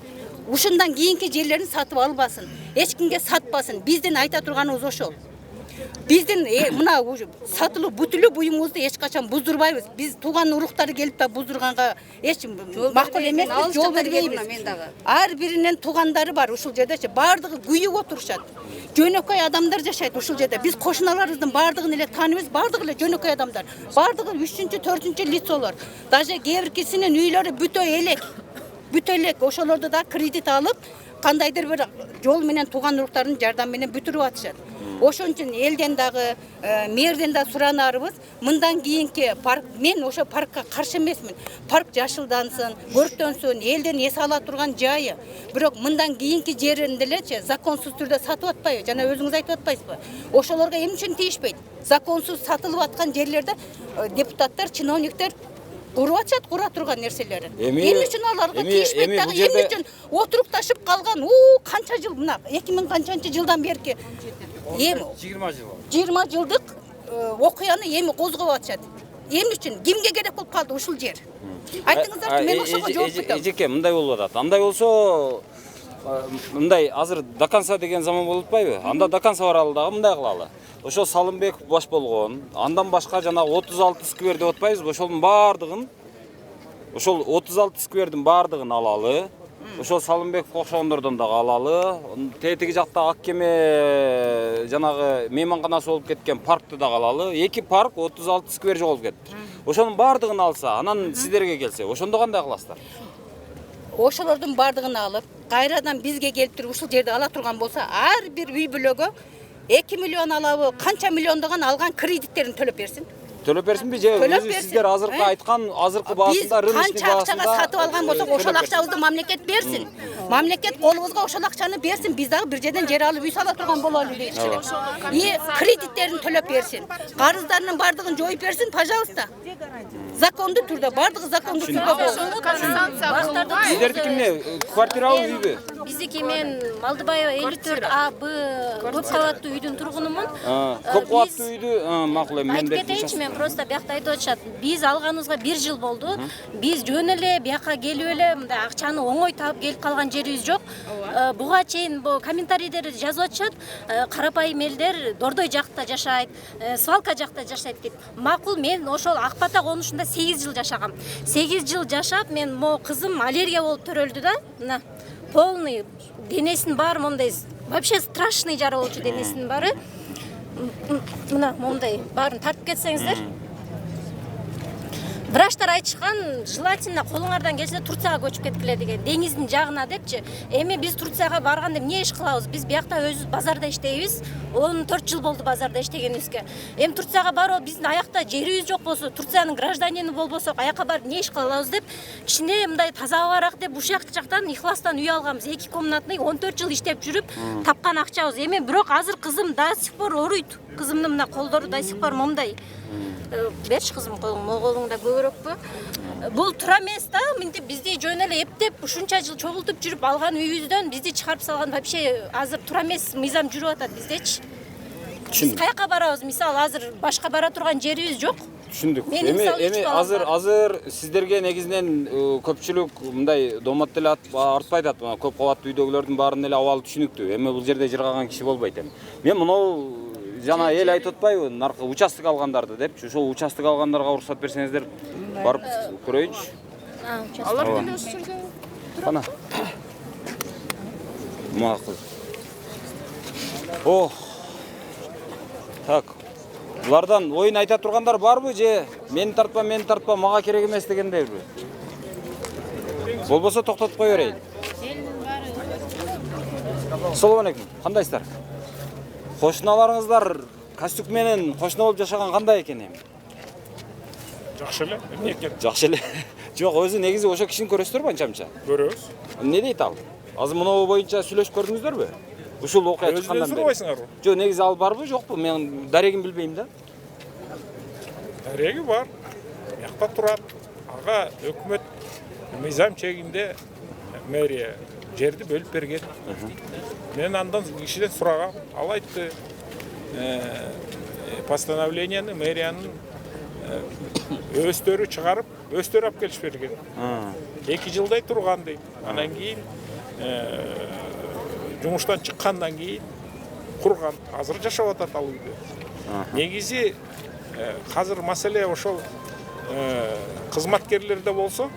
ушундан кийинки жерлерин сатып албасын, эч кимге сатпасын. Биздин айта турганыбыз ошол. Биздин мына сатылуу бүтүлүү буюмубузду эч качан буздурбайбыз. Биз тууган уруктары келип да буздурганга эч макул эмес, жол бербейбиз. Ар биринин туугандары бар ушул жердечи, бардыгы күйүп отурушат. Жөнөкөй адамдар жашайт ушул жерде. Биз кошуналарыбыздын бардыгын эле тааныбыз, бардыгы эле жөнөкөй адамдар. Бардыгы 3-чү, 4-чү лицолор. Даже кээ биркисинин үйлөрү бүтө элек. Бүтө элек ошолорду да кредит алып, кандайдыр бир жол менен тууган уруктарын жардам менен бүтүрүп атышат. Ошон үчүн элден дагы, мэрден да суранарыбыз, мындан кийинки парк, мен ошо паркка каршы эмесмин. Парк жашылдансын, көрктөнсүн, элден эс ала турган жайы. Бирок мындан кийинки жерин делечи законсуз түрдө сатып атпайбы? Жана өзүңүз айтып атпайсызбы? Ошолорго эмне үчүн тийишпейт? Законсуз сатылып аткан жерлерде депутаттар, чиновниктер куруп атышат, кура турган нерселерин. Эмне үчүн аларга тийишпейт дагы? Эмне үчүн отурукташып калган? Канча жыл мына 2000 канчанчы жылдан берки 20 жылдык окуяны эми козгоп атышат. Эмне үчүн? Кимге керек болуп калды ушул жер? Айтыңыздарчы, мен ошого жооп берем. Эжеке, мындай болуп атат. Андай болсо, мындай азыр до конца деген заман болуп атпайбы? Анда до конца баралы дагы мындай кылалы. Ошо Салымбеков баш болгон, андан башка жана 36 сквер деп атпайбызбы? Ошолдун бардыгын, ошол 36 сквердин бардыгын алалы. Ошол Салымбеков окшогондордон дагы алалы. Тетиги жакта ак кеме жанагы мейманканасы болуп кеткен паркты дагы алалы. Эки парк 36 сквер жоголуп кетти. Ошонун бардыгын алса, анан сиздерге келсе, ошондо кандай кыласыздар? Ошолордун бардыгын алып, кайрадан бизге келип туруп ушул жерди ала турган болсо, ар бир үй бүлөгө 2 миллион алабы, канча миллиондогон алган кредиттерин төлөп берсин. Төлөп берсинби же өзү сиздер азыркы айткан азыркы баасында рыночный баасында? Канча акчага сатып алган болсок, ошол акчабызды мамлекет берсин. Мамлекет колубузга ошол акчаны берсин, биз дагы бир жерден жер алып үй сала турган бололу дейчилек. Кредиттерин төлөп берсин. Карыздарынын бардыгын жоюп берсин, пожалуйста. Закондуу түрдө, бардыгы закондуу түрдө болсун. Сиздердики эмне? Квартирабы, үйбү? Биздики мен Малдыбаева 54 АБ көп кабаттуу үйдүн тургунумун. Көп кабаттуу үйдү макул эми айтып кетейинчи, мен просто биякта айтып атышат. Биз алганыбызга 1 жыл болду. Биз жөн эле бияка келип эле мындай акчаны оңой таап келип калган жерибиз жок. Буга чейин бу комментарийлер жазып атышат. Карапайым элдер Дордой жакта жашайт, свалка жакта жашайт деп. Макул, мен ошол Акбата конушунда 8 жыл жашагам. 8 жыл жашап, мен мо кызым аллергия болуп төрөлдү да. Мына полный денесинин баары мондай вообще страшный жара болчу денесинин баары. Мына мондай баарын тартып кетсеңиздер. Врачтар айтышкан, желательно колуңардан келсе Турцияга көчүп кеткиле деген, деңиздин жагына депчи. Эми биз Турцияга барганда эмне иш кылабыз? Биз биякта өзүбүз базарда иштейбиз. 14 жыл болду базарда иштегенибизге. Эми Турцияга барып, биздин аякта жерибиз жок болсо, Турциянын гражданини болбосок, аякка барып эмне иш кыла алабыз деп, кичине мындай тазабараак деп ушак жактан ихластан үй алганбыз. 2 комнатный 14 жыл иштеп жүрүп, тапкан акчабыз. Эми бирок азыр кызым до сих пор ооруйт. Кызымдын мына колдору до сих пор момдай. Берчи кызым колуң, могул колуңда көбүрөкпү? Бул туура эмес да, мынтип бизди жөн эле эптеп, ушунча жыл чогултуп жүрүп алган үйүбүздөн бизди чыгарып салган вообще азыр туура эмес мыйзам жүрүп атат биздечи. Биз каяка барабыз? Мисалы азыр башка бара турган жерибиз жок. Түшүндүк. Эми азыр сиздерге негизинен көпчүлүк мындай домат деле артпай атат. Көп кабаттуу үйдөгүлөрдүн баарынын эле абалы түшүнүктүү. Эми бул жерде жыргаган киши болбойт эми. Мен мынау жана эл айтып атпайбы, наркы участок алгандарды депчи. Ошол участок алгандарга уруксат берсеңиздер, барып көрөйүнчү. Алар деле ошол жерде Кана. Макул. О. Так. Булардан оюн айта тургандар барбы же мени тартпа, мага керек эмес дегендейби? Болбосо токтотуп кое берейин. Assalamu алейкум. Кандайсыздар? Кошуналарыңыздар костюм менен кошуна болуп жашаган кандай экен эми? Жакшы эле, эмне экен? Жакшы эле. Жок, өзү негизи ошо кишини көрөсүздөр анча-мынча? Көрөбүз. Эмне дейт ал? Азыр мынау боюнча сүйлөшүп көрдүңүздөрбү? Ушул окуя чыккандан бери. Сурабайсыңарбы? Жок, негизи ал барбы, жокпу? Мен дарегин билбейм да. Дареги бар. Бияқта турат. Ага өкмөт мыйзам чегинде мэрия жерди бөлүп берген. Мен андан кишиден сурагам. Ал айтты, постановлениени мэриянын өстөрү чыгарып, өстөрү алып келип берген. 2 жылдай турган дейт. Анан кийин жумуштан чыккандан кийин курган. Азыр жашап атат ал үйдө. Негизи азыр маселе ошол кызматкерлерде болсо,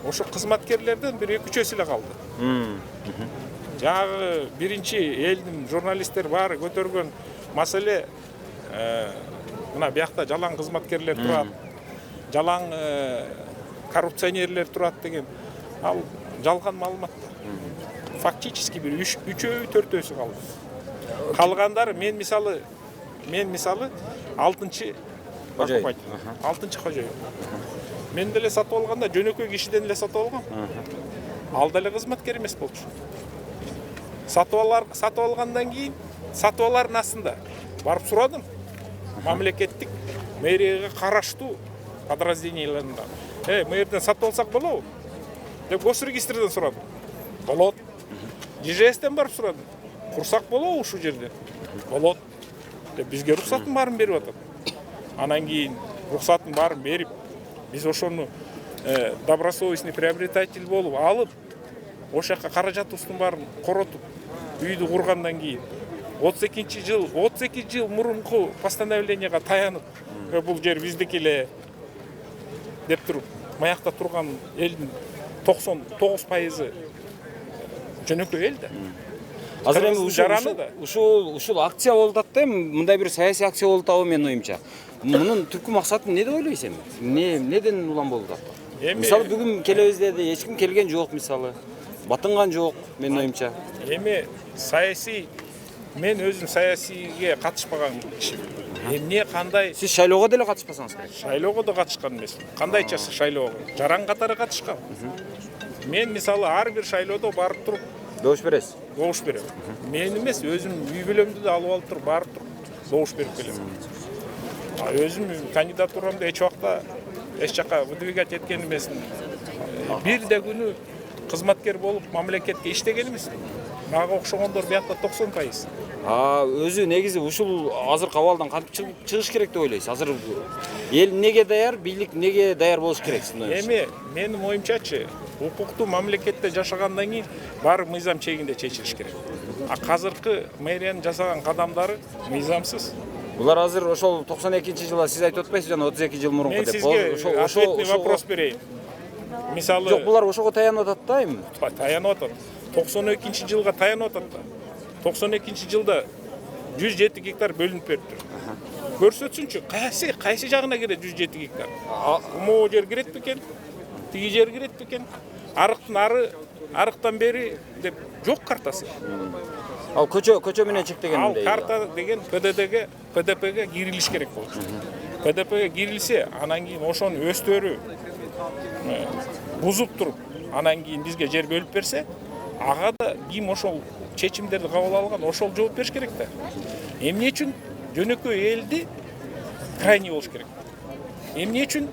ошо кызматкерлерден бир 2-3 эле калды. Жагы биринчи элдин журналисттер баары көтөргөн маселе мына биякта жалаң кызматкерлер турат, жалаң коррупционерлер турат деген ал жалган маалыматтар. Фактически бир 3-4-өсү калды. Калгандары мен мисалы 6-чы кожоюн. Мен деле сатып алганда жөнөкөй кишиден эле сатып алгам. Ал деле кызматкер эмес болчу. Сатып алгандан кийин сатып алардын астында барып сурадым. Мамлекеттик мэрияга караштуу подразделенияларында. Мэриядан сатып алсак болобу? Деп госрегистрден сурадым. Болот. ЖЖСтен барып сурадым. Курсак болобу ушул жерде? Болот. Деп бизге рухсаттын баарын берип атат. Анан кийин рухсаттын баарын берип, биз ошону добросовестный приобретатель болуп алып, ошо жака каражатыбыздын баарын коротуп, үйдү кургандан кийин 32 жыл мурунку постановленияга таянып, бул жер биздики эле деп туруп, маякта турган элдин 99% жөнөкөй эл да. Азыр эми ушул акция болуп атат да, мындай бир саясий акция болуп атабы менин оюмча. Мунун түркү максаты эмне деп ойлойсуң? Эмнеден улам болуп атат? Мисалы бүгүн келебиз деди, эч ким келген жок мисалы. Батынган жок менин оюмча. Эми саясий мен өзүм саясийге катышпаган кишимин. Эмне кандай? Сиз шайлоого деле катышпасаңыз керек. Шайлоого да катышкан эмесмин. Кандайча шайлоого? Жаран катары катышкам. Мен мисалы ар бир шайлоодо барып туруп добуш бересиз? Добуш берем. Мен эмес, өзүм үй бүлөмдү да алып алып туруп барып туруп добуш берип келем. Өзүм кандидатурамды эч убакта эч жака выдвигать эткен эмесмин. Бир да күнү кызматкер болуп мамлекетке иштеген эмесмин. Мага окшогондор биякта 90%. Өзү негизи ушул азыркы абалдан кантип чыгыш керек деп ойлойсуз? Азыр эл неге даяр, бийлик неге даяр болуш керек? Эми менин оюмчачы, укуктуу мамлекетте жашагандан кийин баары мыйзам чегинде чечилиш керек. Азыркы мэриянын жасаган кадамдары мыйзамсыз. Булар азыр ошол 92-жылы сиз айтып атпайсызбы, жана 32 жыл мурунку деп. Мен сизге ответный вопрос берейин. Мисалы жок, булар ошого таянып атат да эми. Таянып атат. 92-жылга таянып атат да. 92-жылда 107 гектар бөлүнүп бериптир. көрсөтсүнчү, кайсы жагына кирет 107 гектар. Могу жер кирет бекен, тиги жер кирет бекен, арыктын ары, арыктан бери деп жок картасы. Ал көчө менен чектегендей. Ал карта деген ПДПге кирилиш керек болчу. ПДПге кирилсе, анан кийин ошону өстөрү бузуп туруп, анан кийин бизге жер бөлүп берсе, ага да ким ошол чечимдерди кабыл алган, ошол жооп бериш керек да. Эмне үчүн жөнөкөй элди крайний болуш керек? Эмне үчүн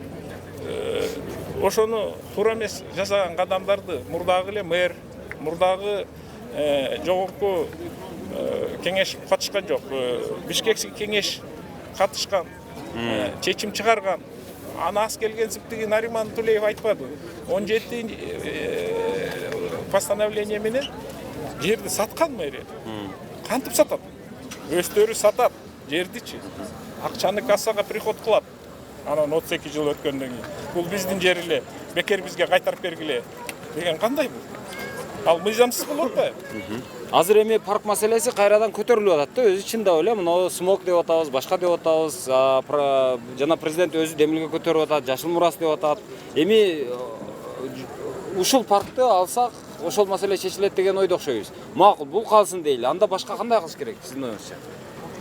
ошону туура эмес жасаган кадамдарды мурдагы эле мэр, мурдагы жогорку кеңеш катышкан жок, Бишкекский кеңеш катышкан, чечим чыгарган. Аны аз келгенсиптиги Нариман Тулеев айтпады. 17 постановление менен жерди саткан мэрия. Кантип сатат? Өстөрү сатат жердичи. Акчаны кассага приход кылат. Анан 32 жыл өткөндөн кийин. Бул биздин жер эле, бекер бизге кайтарып бергиле деген кандай бул? Ал мыйзамсыз болот да. Азыр эми парк маселеси кайрадан көтөрүлүп атат да. Өзү чында эле мына смог деп атабыз, башка деп атабыз. Жана президент өзү демилге көтөрүп атат, жашыл мурас деп атат. Эми ушул паркты алсак, ошол маселе чечилет деген ойдо окшойбуз. Макул, бул калсын дейли. Анда башка кандай кылыш керек сиздин оюңузча?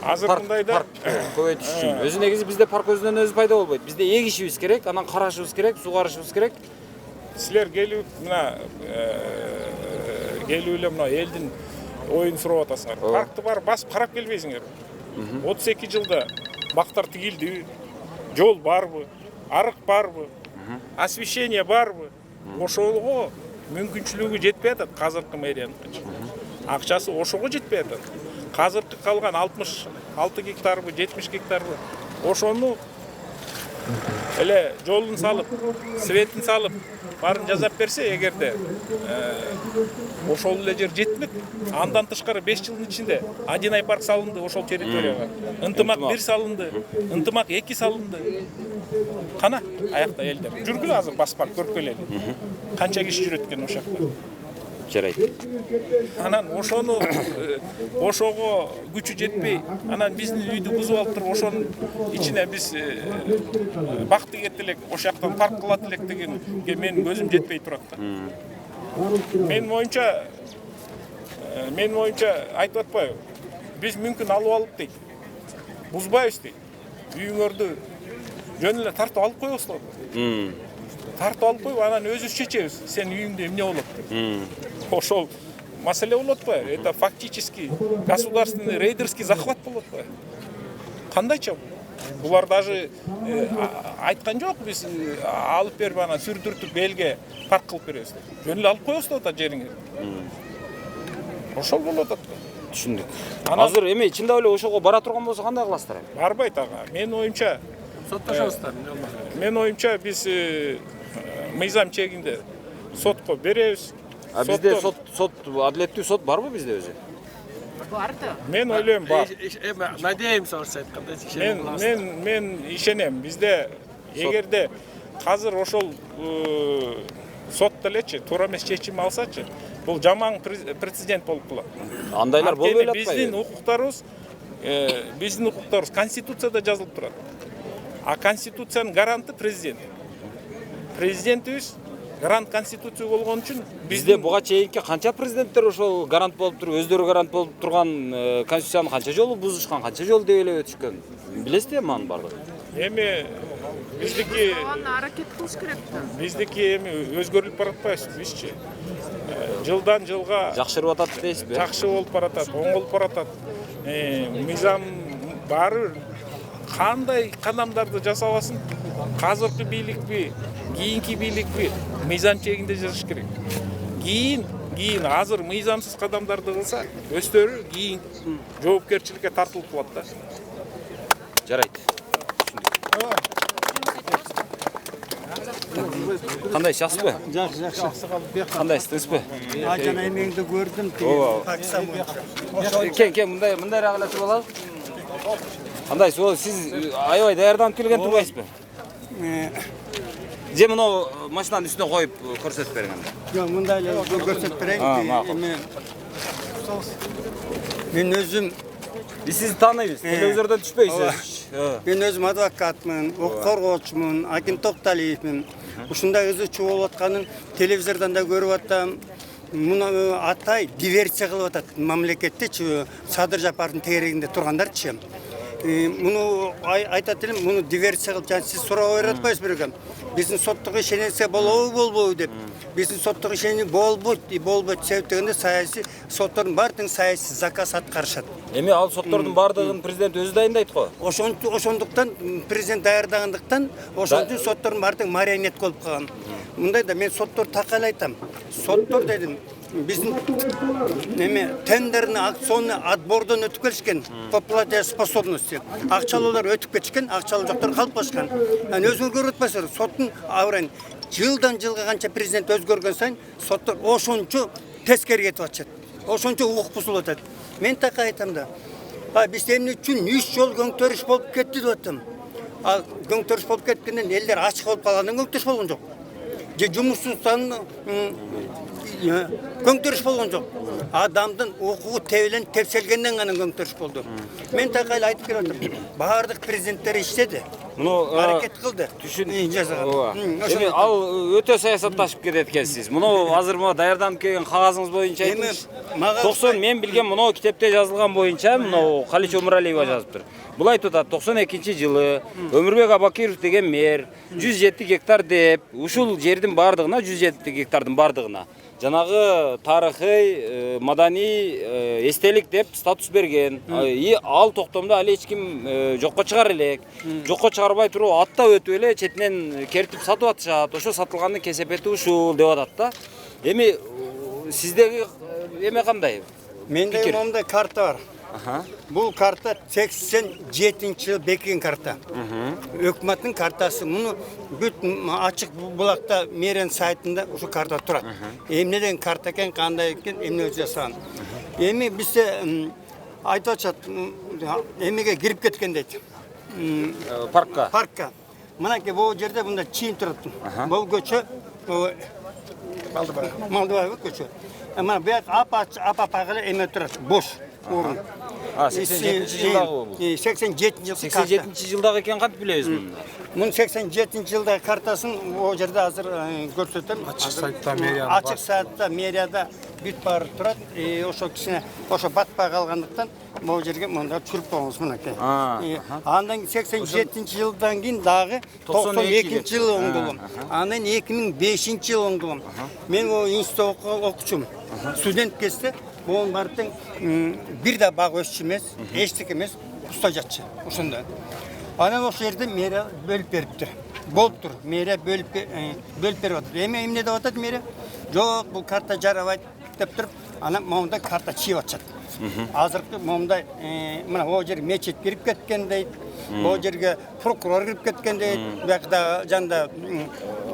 Азыр мындайда көбөйтүш үчүн. Өзү негизи бизде парк өзүнөн өзү пайда болбойт. Бизде эгишибиз керек, анан карашыбыз керек, сугарышыбыз керек. Силер келип мына келип эле мына элдин оюн сурап атасыңар. Паркты бар басып карап келбейсиңер. 32 жылда бактар тигилдиби? Жол барбы? Арык барбы? Освещение барбы? Ошого мүмкүнчүлүгү жетпей атат казыркы мэрияныкычы. Акчасы ошого жетпей атат. Казыркы калган 66 гектарбы, 70 гектарбы ошону эле жолун салып, светин салып, барын жасап берсе, эгерде ошол эле жер жетмек. Андан тышкары 5 жылдын ичинде один ай парк салынды ошол территорияга. Ынтымак 1 салынды, ынтымак 2 салынды. Кана аякта элдер. Жүргүлө азыр баспак көрүп келели. Канча киши жүрөт экен ошакта. Жарайт. Анан ошону ошого күчү жетпей, анан биздин үйдү бузуп алып туруп, ошонун ичине биз бакты кет элек, ошактан парк кылат элек дегенге менин көзүм жетпей турат да. Менин оюмча айтып атпайбы? Биз мүмкүн алып алып дейт. Бузбайбыз дейт. Үйүңөрдү жөн эле тартып алып коебуз. Тартып алып коюп, анан өзүбүз чечебиз. Сен үйүңдө эмне болот деп. Ошол маселе болот ба? Это фактически государственный рейдерский захват болот ба? Кандайча? Булар даже айткан жок, биз алып берип анан сүрдүртүп элге парк кылып беребиз. Жөн эле алып коебуз да жериңерди. Ошол болот атат. Түшүндүк. Азыр эми чында эле ошого бара турган болсо кандай кыласыздар? Барбайт ага. Менин оюмча соттошобуздар. Менин оюмча биз мыйзам чегинде сотко беребиз. Бизде сот адилеттүү сот барбы бизде өзү? Бар да. Мен ойлойм бар. Надеемся, айткандай. Мен ишенем. Бизде эгерде азыр ошол сот делечи туура эмес чечим алсачы, бул жаман прецедент болуп калат. Андайлар болбой эле атпайбы? Биздин укуктарыбыз Конституцияда жазылып турат. А Конституциянын гаранты президент. Президентибиз гарант Конституция болгон үчүн бизде буга чейинки канча президенттер ошол гарант болуп туруп, өздөрү гарант болуп турган Конституцияны канча жолу бузушкан, канча жолу дебелеп өтүшкөн. Билесизби манын бардыгын? Эми биздики аракет кылыш керек да. Биздики эми өзгөрүлүп баратпайбызбы бизчи? Жылдан жылга жакшырып атат дейсизби? Жакшы болуп баратат, оңолуп баратат. Мыйзам баары кандай кадамдарды жасабасын, казыркы бийликпи, кийинки бийликпи мыйзам чегинде жасаш керек. Кийин азыр мыйзамсыз кадамдарды кылса, өздөрү кийин жоопкерчиликке тартылып калат да. Жарайт. Кандай жакшыбы? Жакшы. Кандайсызбы? Жана эмеңди көрдүм. Кен, мындайраак эле туруп алалы. Кандайсыз? Сиз аябай даярданып келген турбайсызбы? Же муну машинанын үстүнө коюп көрсөтүп бериң анда. Жок, мындай эле көрсөтүп берейин. Мен өзүм биз сизди тааныйбыз. Телевизордон түшпөйсүз. Мен өзім адвокатмын, құқық қорғаушымын, Аким Тоқталиевмін. Ушундай ызы-чуу болуп атканын телевизордан да көрүп атам. Муну атай диверсия кылып атат мамлекеттичи, Садыр Жапардын тегерегинде тургандарчы. Муну айтат элем, муну диверсия кылып, жана сиз суроо берип атпайсызбы бирге? Биздин соттук ишенсе болобу, болбойбу деп. Биздин соттук ишени болбойт себеп дегенде саясий соттордун баардыгын саясий заказ аткарышат. Эми ал соттордун баардыгын президент өзү дайындайт го. Ошондуктан президент даярдагандыктан ошондун соттордун баардыгы марионет болуп калган. Мындай да мен сотторду такайлай айтам. Соттор дедим, биздин тендерный акционный отбордон өтүп келишкен, по платежеспособности. Акчалуулар өтүп кетишкен, акчалуу жоктор калып калышкан. Өзүңөр көрүп атпайсыздар, соттун абырайын жылдан жылга канча президент өзгөргөн сайын соттор ошончо тескери кетип атышат. Ошончо укук бузулуп атат. Мен така айтам да. Биз эмне үчүн 3 жол көңтөрүш болуп кетти деп атам. Көңтөрүш болуп кеткенден элдер ачык болуп калгандан көңтөрүш болгон жок. Же жумушсуздан көңтөрүш болгон жок. Адамдын укугу тепселгенден гана көңтөрүш болду. Мен такайлы айтып келип атам. Баардык президенттер иштеди. Муну аракет кылды. Эми ал өтө саясатташып кетет экенсиз. Муну азыр даярданып келген кагазыңыз боюнча айтыңыз. 90 мен билген муну китепте жазылган боюнча муну Калич Омуралиева жазыптыр. Бул айтып атат 92-жылы Өмүрбек Абакиров деген мэр 107 гектар деп, ушул жердин бардыгына 107 гектардын бардыгына жанагы тарыхый, маданий эстелик деп статус берген. Ал токтомдо али эч ким жокко чыгар элек. Жокко чыгарбай туруп атта өтүп эле четинен кертип сатып атышат. Ошо сатылгандын кесепети ушул деп атат да. Эми сиздеги эме кандай? Менде момундай карта бар. Бул карта 87-жыл бекиген карта. Өкмөттүн картасы. Муну бүт ачык булакта мэрийн сайтында ушу карта турат. Эмне деген карта экен, кандай экен, эмне өзү жасаган. Эми бизде айтып атышат, эмеге кирип кеткен дейт. Паркка. Мынакей бул жерде мында чийин турат. Бул көчө Малдыбаева көчө. Мына бияк апа-апагылы эме турат, бош. 87-жылдагы 87 жылдагы экен кантип билебиз муну? Мунун 87 жылдагы картасын о жерде азыр көрсөтөм. Ачык сайтта мэрияда бүт баары турат. Ошо кичине ошо батпай калгандыктан могу жерге мында түшүрүп коюңуз мынакей. Андан 87 жылдан кийин дагы 92 жыл оңдолгом. Андан 2005 оңдолгом. Мен о институтта окучумун. Студент кезде Буун бардын бир да баг өсчү эмес, эчтеке эмес, пуста жатчы. Ошондой. Анан ошол жерде мэрия бөлүп бериптир. Болуптур. Мэрия бөлүп берип атат. Эмне деп атат мэрия? Жок, бул карта жарабайт деп туруп, анан момундай карта чийип атышат. Азыркы момундай мына о жерге мечет кирип кеткен дейт. О жерге прокурор кирип кеткен дейт. Бакта жанда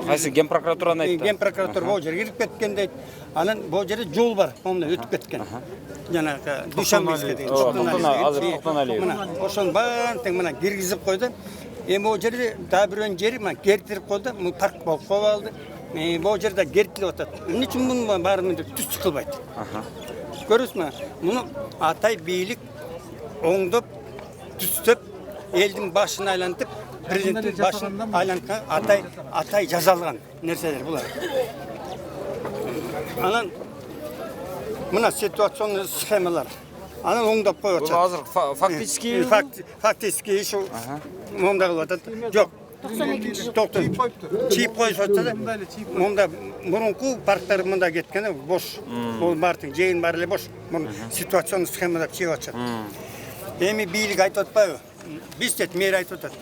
кайсы ген прокуратураны айтты. Ген прокуратура о жерге кирип кеткен дейт. Анан бул жерде жол бар, момундай өтүп кеткен. Жанагы Душанбеге деген. Мына ошонун баарын тең мына киргизип койду. Эми о жерде да бирөөнүн жери мына кертирип койду. Бул парк болуп калды. Бул жерде кертилип атат. Эмне үчүн мунун баарын түз кылбайт? Көрөсүзбү? Муну атай бийлик оңдоп, түздөп, элдин башын айлантып, президенттин башын айланткан атай жазалган нерселер булар. Анан мына ситуационный схемалар. Анан оңдоп коюп атат. Бул азыр фактически ишу момундай кылып атат. Жок. 92 чийип коюп атса да, монда мурунку парктар мында кеткен бош. Бул баардык жейин баары эле бош. Муну ситуационный схемалар чийип атышат. Эми бийлик айтып атпайбы? Биз дет мэр айтып атат.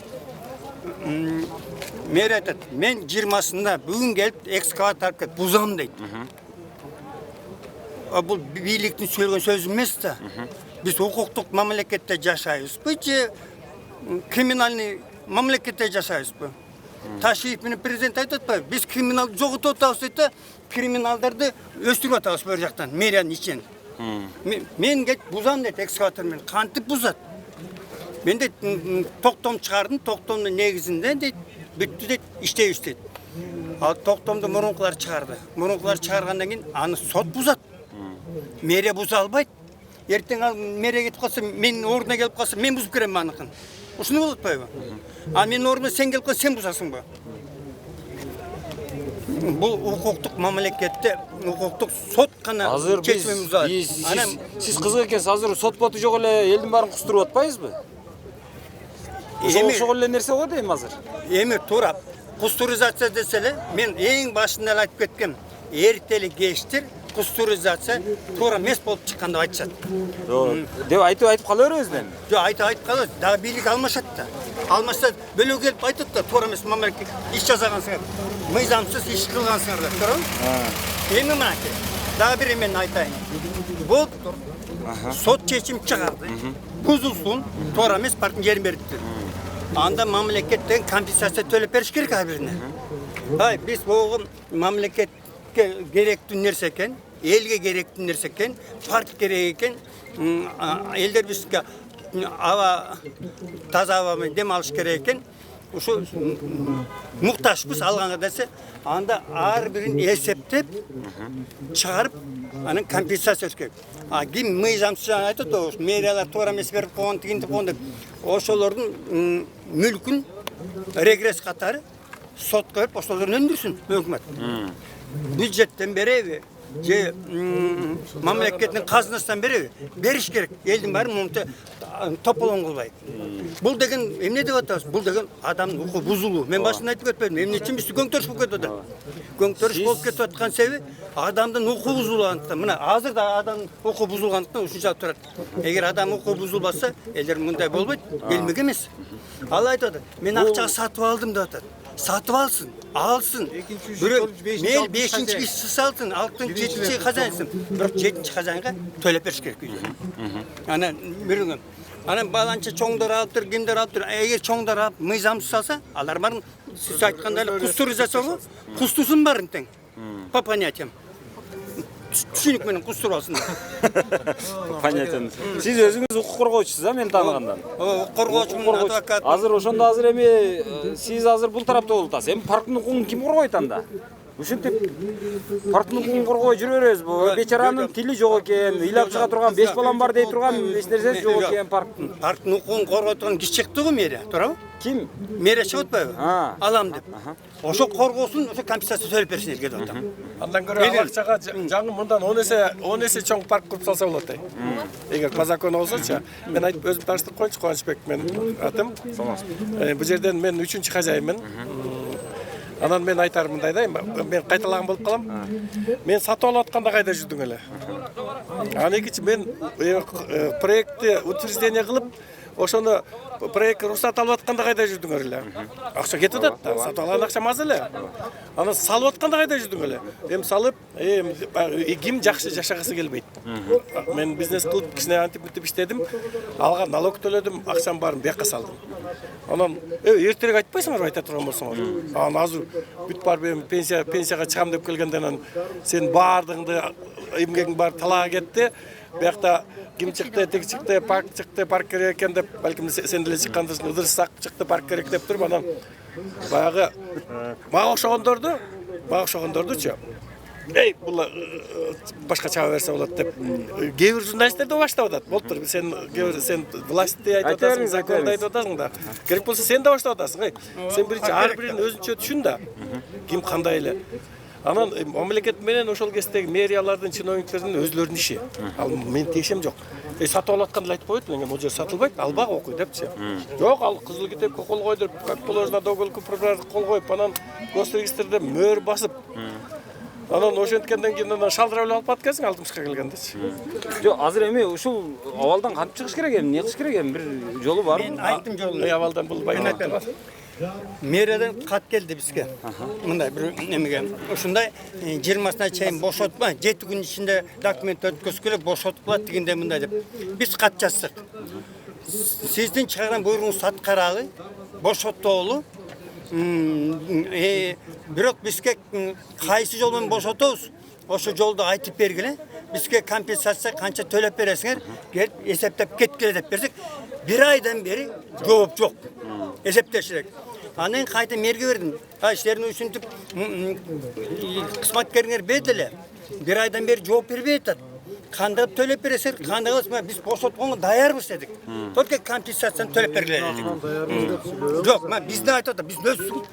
Мэр айтат, мен 20-сында бүгүн келип экскаваторга бузам дейт. Бул бийликтин сөйлөгөн сөзү эмес да. Биз укуктук мамлекетте жашайбызбы же криминальный мамлекетте жашайбызбы? Ташиев менен президент айтып атпайбы? Биз криминалды жоготуп атабыз дейт да, криминалдарды өстүрүп атабыз бер жактан, мэриянын ичинен. Мен кет бузам дейт экскаватор менен. Кантип бузат? Мен дейт токтом чыгардым, токтомдун негизинде дейт, бүттү дейт, иштейбиз дейт. Ал токтомду мурункулар чыгарды. Мурункулар чыгаргандан кийин аны сот бузат. Мэрия буза албайт. ертең ал мэрия кетіп қалса, менің орнына келіп қалса, мен бұзып керемін анықын. Ушуну болот байбы? А менің орныма сен келіп қалса, сен бұзасың ба? Бұл укуктук мамлекетте укуктук сот қана чечимин бузат. Сиз кызык экенсиз, азыр сот боту жок эле элдин баарын кустуруп атпайсызбы? Ошол эле нерсе го дейм азыр. Эми туура. Кустуризация деселе, мен эң башында эле айтып кеткем. Эртели кечтир кустуризация туура эмес болуп чыккан деп айтышат. Деп айтып кала беребизби? Жок, айтып калат. Дагы бийлик алмашат да. Алмашса бөлөк келип айтат да, туура эмес мамлекет иш жасагансыңар. Мыйзамсыз иш кылгансыңар деп туурабы? Эми мынакей. Дагы бир мен айтайын. Болуптур. Сот чечим чыгарды. Бузулсун, туура эмес парктын жерин бериптир. Анда мамлекеттен компенсация төлөп бериш керек ар бирине. Ай, биз богу мамлекетке керектүү нерсе экен, элге керектүү нерсе экен, парк керек экен. Элдер бизге аба таза аба менен дем алыш керек экен. Ушу муктажбыз алганга десе, анда ар бирин эсептеп чыгарып, анан компенсация керек. А ким мыйзамсыз айтат, мэриялар туура эмес берип койгон, тигинтип койгон деп, ошолордун мүлкүн регресс катары сотко берип, ошолорун өндүрсүн өкмөт. Бюджеттен береби, же мамлекеттин казынасынан береби? Бериш керек. Элдин баары монте тополон кылбайт. Бул деген эмне деп атабыз? Бул деген адамдын укугу бузулуу. Мен башында айтып кетпедим. Эмне үчүн биз көңтөрүш болуп кетип атат? Көңтөрүш болуп кетип аткан себеби адамдын укугу бузулгандыктан. Мына азыр да адамдын укугу бузулгандыктан ушунчалык турат. Эгер адам укугу бузулбаса, элдер мындай болбойт, келмек эмес. Ал айтып атат. Мен акчага сатып алдым деп атат. Сатып алсын, алсын. Мен 5-чи киши салсын, алтын 7-чи казансын. Бирок 7-чи казанга төлөп бериш керек. Анан бирүнгөн. Анан баланча чоңдор алыптыр, кимдер алыптыр. Эгер чоңдор алып мыйзамсыз салса, алар барын сиз айткандай эле кустуризация болот. Кустусун барын тең. По понятиям. Түшүнүк менен кустуруп алсын. Понятен. Сиз өзүңүз укук коргоочусуз, мен тааныгандан. Укук коргоочумун, адвокат. Азыр ошондо азыр эми сиз азыр бул тарапта болуп атасыз. Эми парктын укугун ким коргойт анда? Ушинтип парктын укугун коргой жүрө беребизби? Бечаранын тили жок экен, ыйлап чыга турган 5 балам бар дей турган эч нерсеси жок экен парктын. Парктын укугун коргой турган киши чыкты го мэрия, туурабы? Ким? Мэрия чыгып атпайбы? Алам деп. Ошо коргоосун, ошо компенсация төлөп беришин элге деп атам. Андан көрө акчага жаңы мындан 10 эсе чоң парк куруп салса болот ай. Эгер по закону болсочу, мен айтып өзүм таштык коюнчу, Кубанычбек менин атым. Бул жерден мен 3-чү хажайынмын. Анан мен айтарым мындай да, мен кайталаган болуп калам. Мен сатып алып атканда кайда жүрдүң эле? Анан экинчи мен проектти утверждение кылып, ошону проект рұқсат алып атканда кайда жүрдүңөр эле? Акча кетип атат да, сатып алган акчам аз эле. Анан салып атканда кайда жүрдүң эле? Эми салып, ким жакшы жашагысы келбейт. Мен бизнес кылып кичине антип иштедим, алган налог төлөдүм, акчам барын бияка салдым. Анан эртерээк айтпайсыңарбы айта турган болсоңор? Анан азыр бүт барып эми пенсияга чыгам деп келгенден анан сен баардыгыңды эмгегиң баары талаа кетти. Биякта ким чыкты, тек чыкты, парк керек экен деп, балким сен деле чыккандысың, ыдырсак чыкты, парк керек деп туруп, анан баягы мага окшогондордучу. Эй, бул башка чаба берсе болот деп. Кээ бир журналисттер да баштап атат. Болуптур, сен властьты айтып атасың, законду айтып атасың да. Керек болсо сен да баштап атасың. Сен биринчи ар бирин өзүнчө түшүн да. Ким кандай эле. Анан мамлекет менен ошол кездеги мэриялардын, чиновниктердин өзлөрүнүн иши. Ал мен тиешем жок. Сатып алып атканды айтып койот, менге бул жер сатылбайт, албак окуй депчи. Жок, ал кызыл китепке кол койдуруп, как положено договор купуп кол коюп, анан госрегистрде мөр басып. Анан ошенткенден кийин анан шалдырап алып аткансың 60ка келгендечи. Жок, азыр эми ушул абалдан кантип чыгыш керек эми, эмне кылыш керек эми, бир жолу барбы? Мен айттым жолун. Абалдан бул байкалат. Мэриядан кат келди бизге. Мындай бир эмеге. Ушундай 20-сына чейин бошотпа, 7 күн ичинде документ өткөзүш керек, бошотулат дегенде мындай деп. Биз кат жаздык. Сиздин чыгарган буйругуңузду аткаралы, бошотолу. Бирок бизге кайсы жол менен бошотобуз? Ошо жолду айтып бергиле. Бизге компенсация канча төлөп бересиңер? Келип эсептеп кеткиле деп берсек, 1 айдан бери жооп жок. Эсептеш керек. Анан кайта мэрге бердим. Иштерин ушинтип кызматкериңер берди эле. 1 айдан бери жооп бербей атат. кандай төлөп бересиңер, кандай кыласыңар, биз бошотконго даярбыз дедик. Только компенсацияны төлөп бергиле дедик. Жок, мен бизди айтып атат, биз өздүк.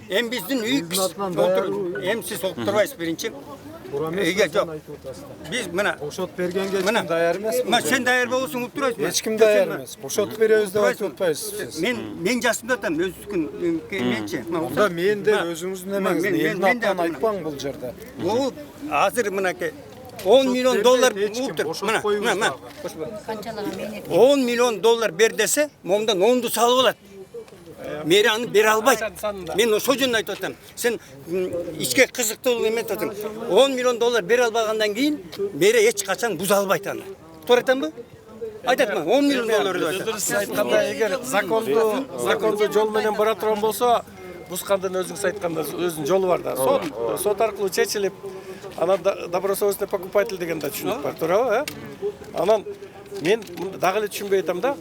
Эми биздин үй отуруп, эми сиз отурбайсыз биринчи. Жок. Биз мына бошот бергенге эч даяр эмес. Мен сен даяр болсоң утурайсың. Эч ким даяр эмес. Бошотуп беребиз деп айтып атпайсыз. Мен жасымда атам, өздүкүн менчи. Анда мен де өзүңүздүн эмеңиз, элдин атынан айтпаң бул жерде. Бул азыр мынакей 10 миллион доллар мына. 10 миллион доллар бер десе, момдан 10ду салып алат. Мери аны бере албайт. Мен ошол жөнүндө айтып атам. Сен ичке кызыктуу эме айтып атасың. 10 миллион доллар бере албагандан кийин мери эч качан буза албайт аны. Туура айтамбы? Айтатман, 10 миллион доллар деп айтат. Дурус айтканда, эгер законду жол менен бара турган болсо, бузгандын өзүңүз айтканда өзүнүн жолу бар да. Сот аркылуу чечилип, анан добросовестный покупатель деген да түшүнүк бар, туурабы? Анан мен дагы эле түшүнбөй атам да.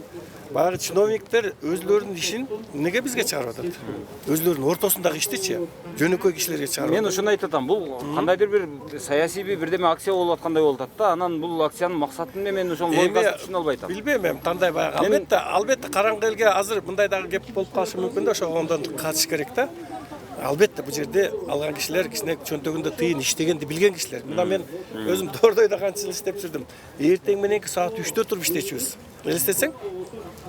Баягы чиновниктер өзлөрүнүн ишин неге бизге чыгарып атат? Өзлөрүнүн ортосундагы иштичи жөнөкөй кишилерге чыгарып. Мен ошону айтып атам. Бул кандайдыр бир саясий бирдеме акция болуп аткандай болуп атат да. Анан бул акциянын максатын мен ошол логикасын түшүнө албай атам. Билбейм эми кандай баягы. Албетте караңгы элге азыр мындай дагы кеп болуп калышы мүмкүн да, ошондон качыш керек да. Албетте бул жерде алган кишилер кичине чөнтөгүндө тыйын иштегенди билген кишилер. Мына мен өзүм Дордойдо канча жыл иштеп жүрдүм. Эртең мененки саат 3-тө туруп иштечүбүз. Элестетсең?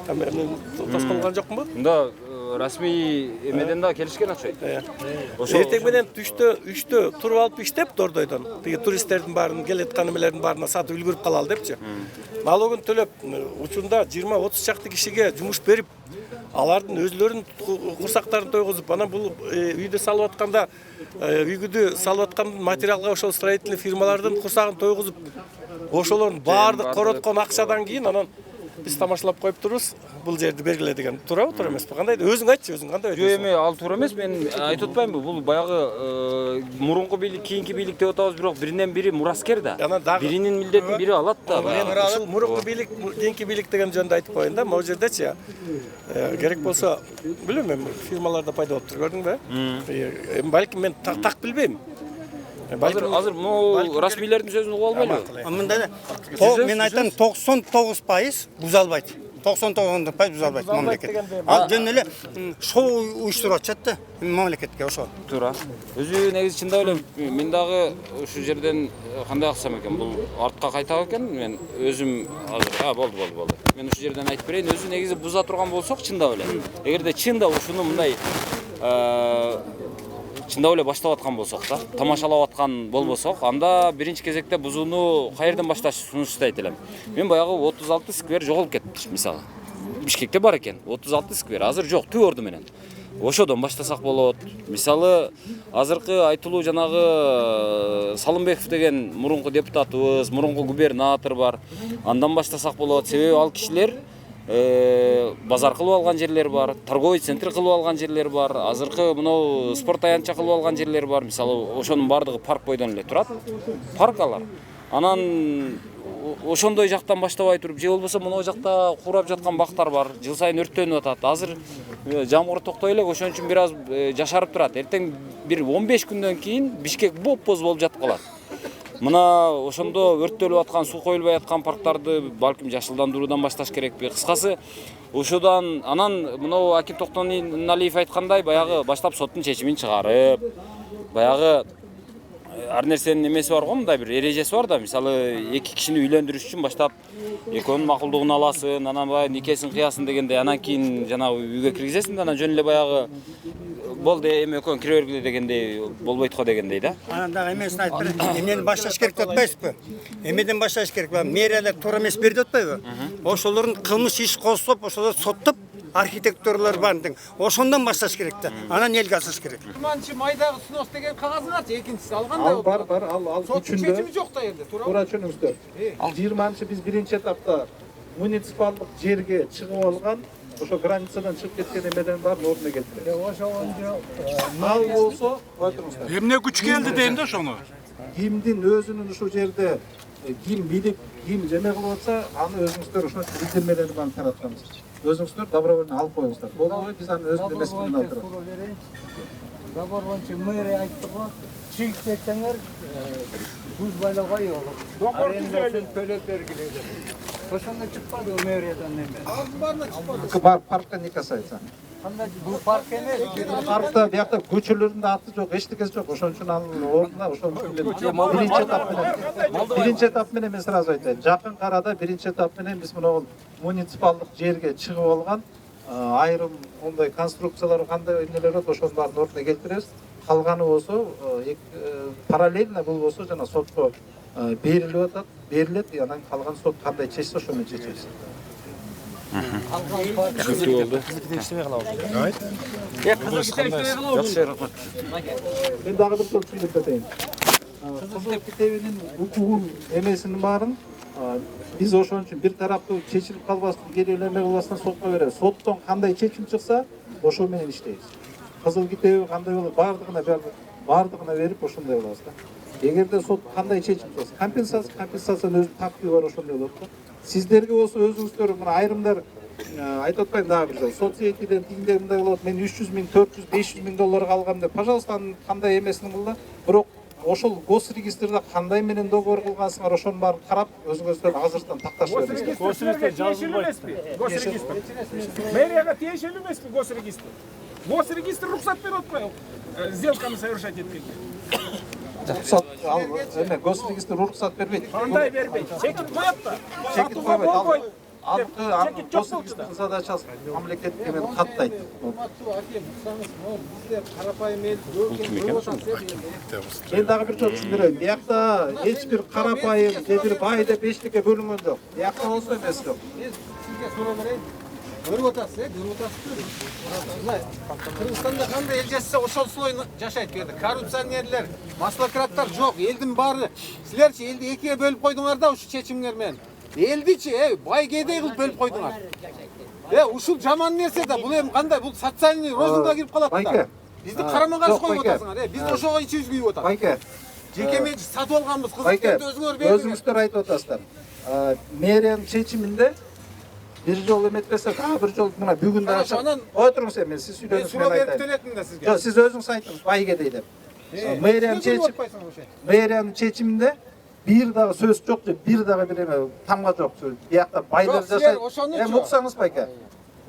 Мен тоскоолгон жокмунбу? Мында расмий эмеден да келишкен окшойт. Эртең менен 3-тө туруп алып иштеп Дордойдон. Тиги туристтердин баарын, келеткан эмелердин баарына сатып үлгүрүп калалы депчи. Налогун төлөп, учунда 20-30 чакты кишиге жумуш берип, алардын өзлөрүнүн курсактарын тойгузуп, анан бул үйдү салып атканда, үйгүдү салып аткан материалга ошол строительный фирмалардын курсагын тойгузуп, ошолордун баардык короткон акчадан кийин анан биз тамашалап коюп турубуз. Бул жерди бергиле деген туурабы, туура эмеспи? Кандай? Өзүң айтчы, өзүң кандай ойдосуң? Жок, эми ал туура эмес. Мен айтып атпаймынбы? Бул баягы мурунку бийлик, кийинки бийлик деп атабыз, бирок биринен бири мураскер да. Биринин милдетин бири алат да. Ушул мурунку бийлик, кийинки бийлик деген жөнүндө айтып коеюн да. Могу жердечи керек болсо, билбейм, эми фирмаларда пайда болуп тур, көрдүңбү? Балким мен так билбейм. Азыр могу расмийлердин сөзүн угуп албайлыбы? Мында мен айтам 99% буза албайт. 99% буза албайт мамлекет. Ал жөн эле шоу уюштуруп атышат да мамлекетке ошо. Туура. Өзү негизи чындап эле мен дагы ушул жерден кандай кылсам экен, бул артка кайтабы экен, мен өзүм азыр болду. Мен ушул жерден айтып берейин, өзү негизи буза турган болсок чындап эле. Эгерде чында ушуну мындай чындап эле баштап аткан болсок да, тамашалап аткан болбосок, анда биринчи кезекте бузууну каерден башташ сунуштайт элем. Мен баягы 36 сквер жоголуп кетти, мисалы. Бишкекте бар экен, 36 сквер, азыр жок, түү орду менен. Ошодон баштасак болот. Мисалы, азыркы айтылуу жанагы Салымбеков деген мурунку депутатыбыз, мурунку губернатор бар. Андан баштасак болот. Себеби ал кишилер базар кылып алган жерлер бар, торговый центр кылып алган жерлер бар, азыркы мынау спорт аянтча кылып алган жерлер бар. Мисалы, ошонун баардыгы парк бойдон эле турат. Парк алар. Анан ошондой жактан баштабай туруп, же болбосо мына жакта курап жаткан бактар бар. Жыл сайын өрттөнүп атат. Азыр жамгыр токтой элек, ошон үчүн бир аз жашарып турат. Эртең бир 15 күндөн кийин Бишкек боп-боз болуп жатып калат. Мына ошондо өрттөлүп аткан, суу коюлбай аткан парктарды балким жашылдандыруудан башташ керекпи. Кыскасы, ошодан анан мына Аким Токтоналиев айткандай, баягы баштап соттун чечимин чыгарып, баягы ар нерсенин эмеси бар го, мындай бир эрежеси бар да. Мисалы, эки кишини үйлөндүрүш үчүн баштап экөөнүн макулдугун аласың, анан баягы никесин кыясың дегенде, анан кийин жанагы үйгө киргизесиң да, анан жөн эле баягы болду, эми экөөн кире бергиле дегендей болбойт го дегендей да. Анан дагы эмесин айтып берет. Эмнени башташ керек деп атпайсызбы? Эмеден башташ керек? Мэриялар туура эмес берди деп атпайбы? Ошолордун кылмыш иш козгоп, ошолор соттоп, архитекторлор бар дең. Ошондон башташ керек да. Анан элге асаш керек. Манчы майдагы снос деген кагазыңарчы, экинчиси алгандай. Ал бар, ал соттун чечими жок да жерде, туурабы? Туура түшүнүңүздөр. Ал 20-нчы биз биринчи этапта муниципалдык жерге чыгып алган, ошо границадан чыгып кеткен эмеден бар ордуна келтирет. Ал болсо, айтыңыздар. Эмне күч келди дейм да ошону. Кимдин өзүнүн ушул жерде ким бийлик, ким жеме кылып атса, аны өзүңүздөр ошо билдирмелерди менен таратканбыз. Өзүңүздөр добровольно алып коюңуздар. Болбойбу, биз аны өзүнүн эмесин алдырабыз. Добровольчу мэрия айтты го, чыгып кетсеңер, Туз байлабай олуп. Арендасын төлөп бергиле. Ошондо чыкпады мэриядан эме. Бар паркка не касается. Бул парк эмес. Паркта биякта көчөлөрдүн аты жок, эчтекеси жок. Ошон үчүн анын ордуна ошон биринчи этап менен мен сразу айтайын. Жакын арада биринчи этап менен биз мына муниципалдык жерге чыгып алган айрым ондай конструкциялар кандай эмнелер бар, ошонун баарын ордуна келтиребиз. Калганы болсо параллельно бул болсо жана сотко берилип атат, берилет, анан калган сот кандай чечсе ошо менен чечебиз. Күтүү болду. Жакшы рахмат. Мен дагы бир сөз сүйлөп кетейин. Кызыл китебинин укугун эмесинин баарын биз ошон үчүн бир тараптуу чечилип калбастын, кери эме кылбастан сотко беребиз. Соттон кандай чечим чыкса, ошо менен иштейбиз. Кызыл китеби кандай болот, бардыгына берип ошондой кылабыз да. Эгерде сот кандай чечим чыкса, компенсациянын өзүнүн тактиги бар, ошондой болот да. Сиздерге болсо өзүңүздөр мына айрымдар айтып атпайм дагы бир жолу. Соцсетиден тигиндей мындай болот, мен 300 000, 400, 500 000 долларга алгам деп, пожалуйста, кандай эмесин кыл да. Бирок ошол госрегистрде кандай менен договор кылгансыңар, ошонун баарын карап, өзүңүздөр азыртан такташып бериңиздер. Госрегистр жазылбайт эмеспи? Госрегистр. Мэрияга тиешелүү эмеспи госрегистр? Госрегистр рухсат берип атпайбы? Сделканы совершать эткенге. Рухсат эме госрегистр рухсат бербейт. Кандай бербейт? Чекит коет да. Сатууга болбойт. Анын госрегистрдин задачасы мамлекетке мен каттайт. Мен дагы бир жолу түшүндүрөйүн. Биякта эч бир карапайым, бир бай деп эчтеке бөлүнгөн жок. Биякта болсо эмес жок. Көрүп атасыз, көрүп атасыз. Кыргызстанда кандай эл жашаса ошол слой жашайт бу жерде. Коррупционерлер, маслократтар жок. Элдин баары. Силерчи элди экиге бөлүп койдуңар да ушу чечимдер менен. Элдичи, бай кедей кылып бөлүп койдуңар. Ушул жаман нерсе да. Бул эми кандай? Бул социальный розыгга кирип калат да. Бизди карама каршы коюп атасыңар. Биз ошого ичибиз күйүп атат. Байке. Жеке менчик сатып алганбыз, кызыкты өзүңөр бериңер. Өзүңүздөр айтып атасыздар. Мэриянын чечиминде бир жолу эметпесе, дагы бир жолу мына бүгүн да отуруңуз эми, сиз сүйлөңүз, мен айтайын. Жок, сиз өзүңүз айттыңыз, бай кедей деп. Мэриянын чечиминде бир дагы сөз жок, бир дагы бир эме тамга жок. Биякта байлар жашайт. Эми уксаңыз байке.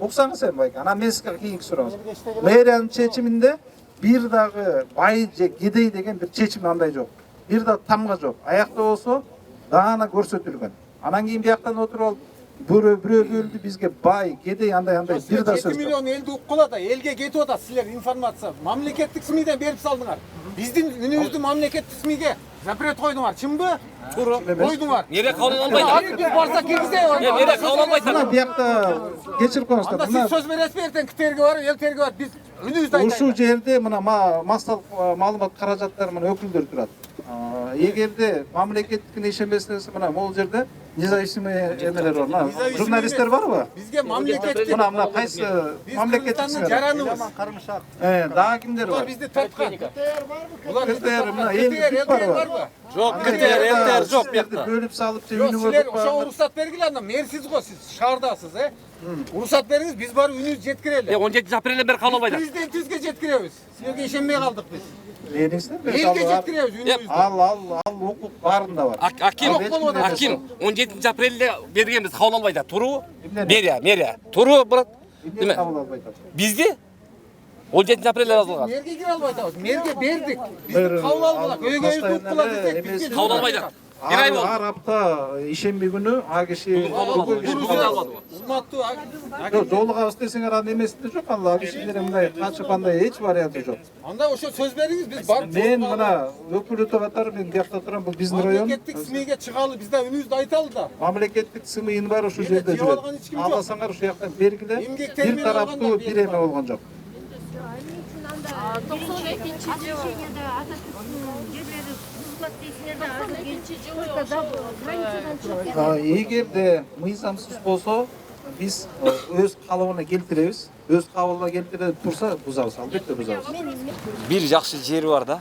Уксаңыз эми байке. Анан мен сизге кийинки сурооңуз. Мэриянын чечиминде бир дагы бай же кедей деген бир чечим андай жок. Бир дагы тамга жок. Аякта болсо даана көрсөтүлгөн. Анан кийин бияктан отуруп алып бирөө бөлдү бизге бай, кедей андай бир да сөз. 2 миллион элди уккула да, элге кетип атат силер информация. Мамлекеттик СМИден берип салдыңар. Биздин үнүбүздү мамлекеттик СМИге запрет койдуңар. Чынбы? Туура. Койдуңар. Нере кабыл албайт? Биз барсак киргизе. Нере кабыл албайт? Мына биякта кечирип коюңуздар. Анда сиз сөз бересиз, эртең ктерге барып, эл терге барып, биз үнүбүздү айтайлы. Ушул жерде мына массалык маалымат каражаттары мына өкүлдөр турат. Эгерде мамлекеттикине ишенбесеңиз, мына могул жерде независимый эмелер бар. Мына журналисттер барбы? Бизге мамлекеттик мына кайсы мамлекеттик жараныбыз. Дагы кимдер бар? Бизди тарткан. КТР мына эл барбы? Жок, КТР жок биякта. Бөлүп салып же үнү бар. Силер ошо уруксат бергиле, анда мэрсиз го, сиз шаардасыз, Уруксат бериңиз, биз барып үнүбүздү жеткирели. 17 апрелден бери кабыл албайт. Президентибизге жеткиребиз. Силерге ишенбей калдык биз. Элге жеткиребиз үнүбүздү. Ал укук баарында бар. Аким 17 апрелде бергенбиз, кабыл албайт. Туруу? Мэрия. Туруу, брат. Эме? Бизди 17 апрелде жазылган. Мэрге кире албайт атабыз. Мэрге бердик. Бизди кабыл алгыла. Көйгөйүз уккула десек, кабыл албайт. Ар апта ишемби күнү а киши жолугабыз десеңер анын эмесинде жок, ал кишилер мындай качып андай эч варианты жок. Анда ошо сөз бериңиз, биз барып. Мен мына өкүлүтү катары мен биякта турам, бул биздин район. Мамлекеттик СМИге чыгалы, биз да үнүбүздү айталы да. Мамлекеттик СМИнин баары ушул жерде жүрөт. Аласаңар ушул жактан бергиле. Бир тараптуу бир эме болгон жок. 92-жылы эгерде мыйзамсыз болсо, биз өз калыбына келтиребиз. Өз кабылына келтире турса, бузабыз, албетте бузабыз. Бир жакшы жери бар да.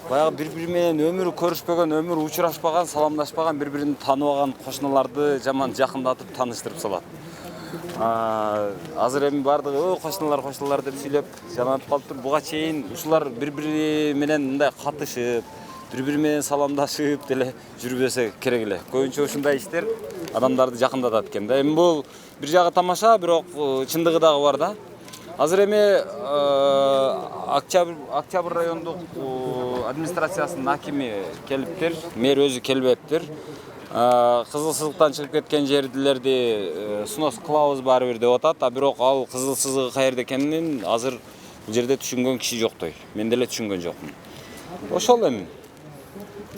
Баягы бири-бири менен өмүрү көрүшпөгөн, өмүрү учурашпаган, саламдашпаган, бири-бирин тааныбаган кошуналарды жаман жакындатып таныштырып салат. Азыр эми бардыгы кошуналар деп сүйлөп, жанагып калыптыр. Буга чейин ушулар бири-бири менен мындай катышып, бири менен саламдашып деле жүрбөсө керек эле. Көбүнчө ушундай иштер адамдарды жакындатат экен да. Эми бул бир жагы тамаша, бирок чындыгы дагы бар да. Азыр эми Октябрь райондук администрациясынын акими келиптир, мэр өзү келбептир. Кызыл сызыктан чыгып кеткен жерлерди снос кылабыз баары бир деп атат, а бирок ал кызыл сызыгы каерде экенин азыр бул жерде түшүнгөн киши жоктой. Мен деле түшүнгөн жокмун. Ошол эми.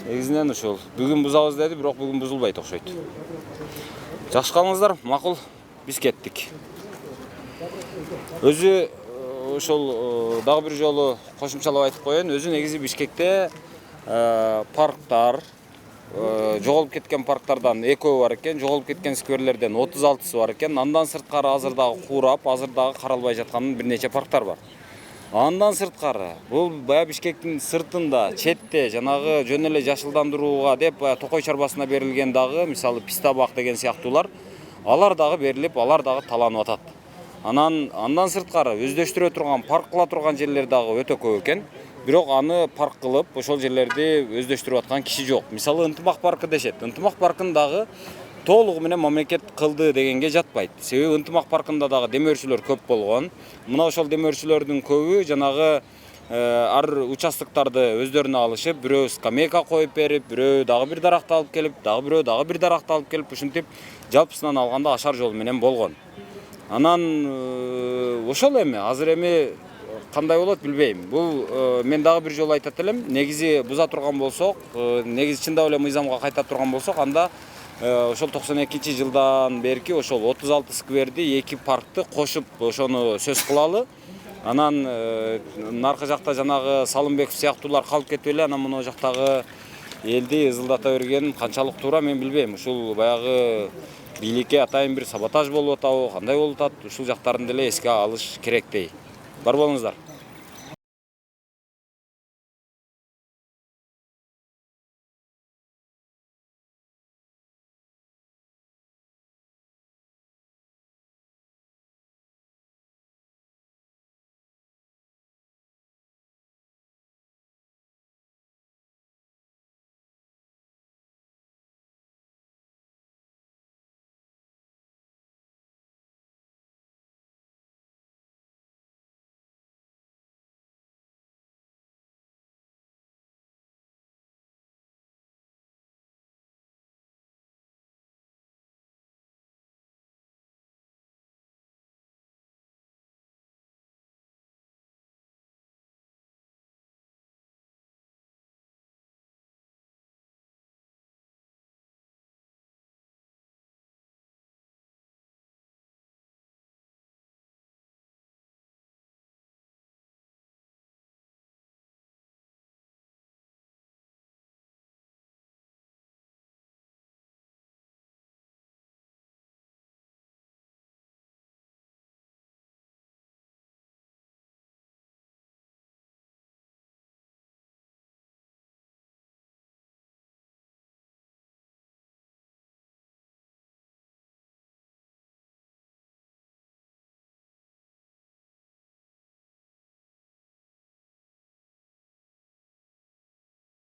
Негизинен ошол. Бүгүн бузабыз деди, бирок бүгүн бузулбайт окшойт. Жакшы калыңыздар, макул. Биз кеттик. Өзү ошол дагы бир жолу кошумчалап айтып коеюн. Өзү негизи Бишкекте парктар, жоголуп кеткен парктардан 2 бар экен, жоголуп кеткен скверлерден 36 бар экен. Андан сырткары азыр дагы куурап, азыр дагы каралбай жаткан бир нече парктар бар. Андан сырткары, бул бая Бишкектин сыртында, четте, жанагы жөн эле жашылдандырууга деп Токой чарбасына берилген дагы, мисалы Пистабак деген сыяктуулар, алар дагы берилип, алар дагы таланып атат. Андан сырткары өздөштүрө турган, парк кыла турган жерлер дагы өтө көп экен. Бирок аны парк кылып, ошол жерлерди өздөштүрүп аткан киши жок. Мисалы Ынтымак паркы дешет. Ынтымак паркын дагы толугу менен мамлекет кылды дегенге жатпайт. Себеби Ынтымак паркында дагы демөөрчүлөр көп болгон. Мына ошол демөөрчүлөрдүн көбү жанагы ар участоктарды өздөрүнө алышып, бирөө скамейка коюп берип, бирөө дагы бир даракты алып келип, дагы бирөө дагы бир даракты алып келип, ушинтип жалпысынан алганда ашар жол менен болгон. Анан ошол эми, азыр эми кандай болот билбейм. Бул мен дагы бир жолу айтат элем, негизи буза турган болсок, негизи чындап эле мыйзамга кайта турган болсок, анда ошол 92-жылдан берки ошол 36 скверди, 2 паркты кошуп ошону сөз кылалы. Анан наркы жакта жанагы Салымбеков сыяктуулар калып кетип эле, анан мына жактагы элди ызылдата берген канчалык туура мен билбейм. Ушул баягы бийликке атайын бир саботаж болуп атабы, кандай болуп атат, ушул жактарын деле эске алыш керек дей. Бар болуңуздар.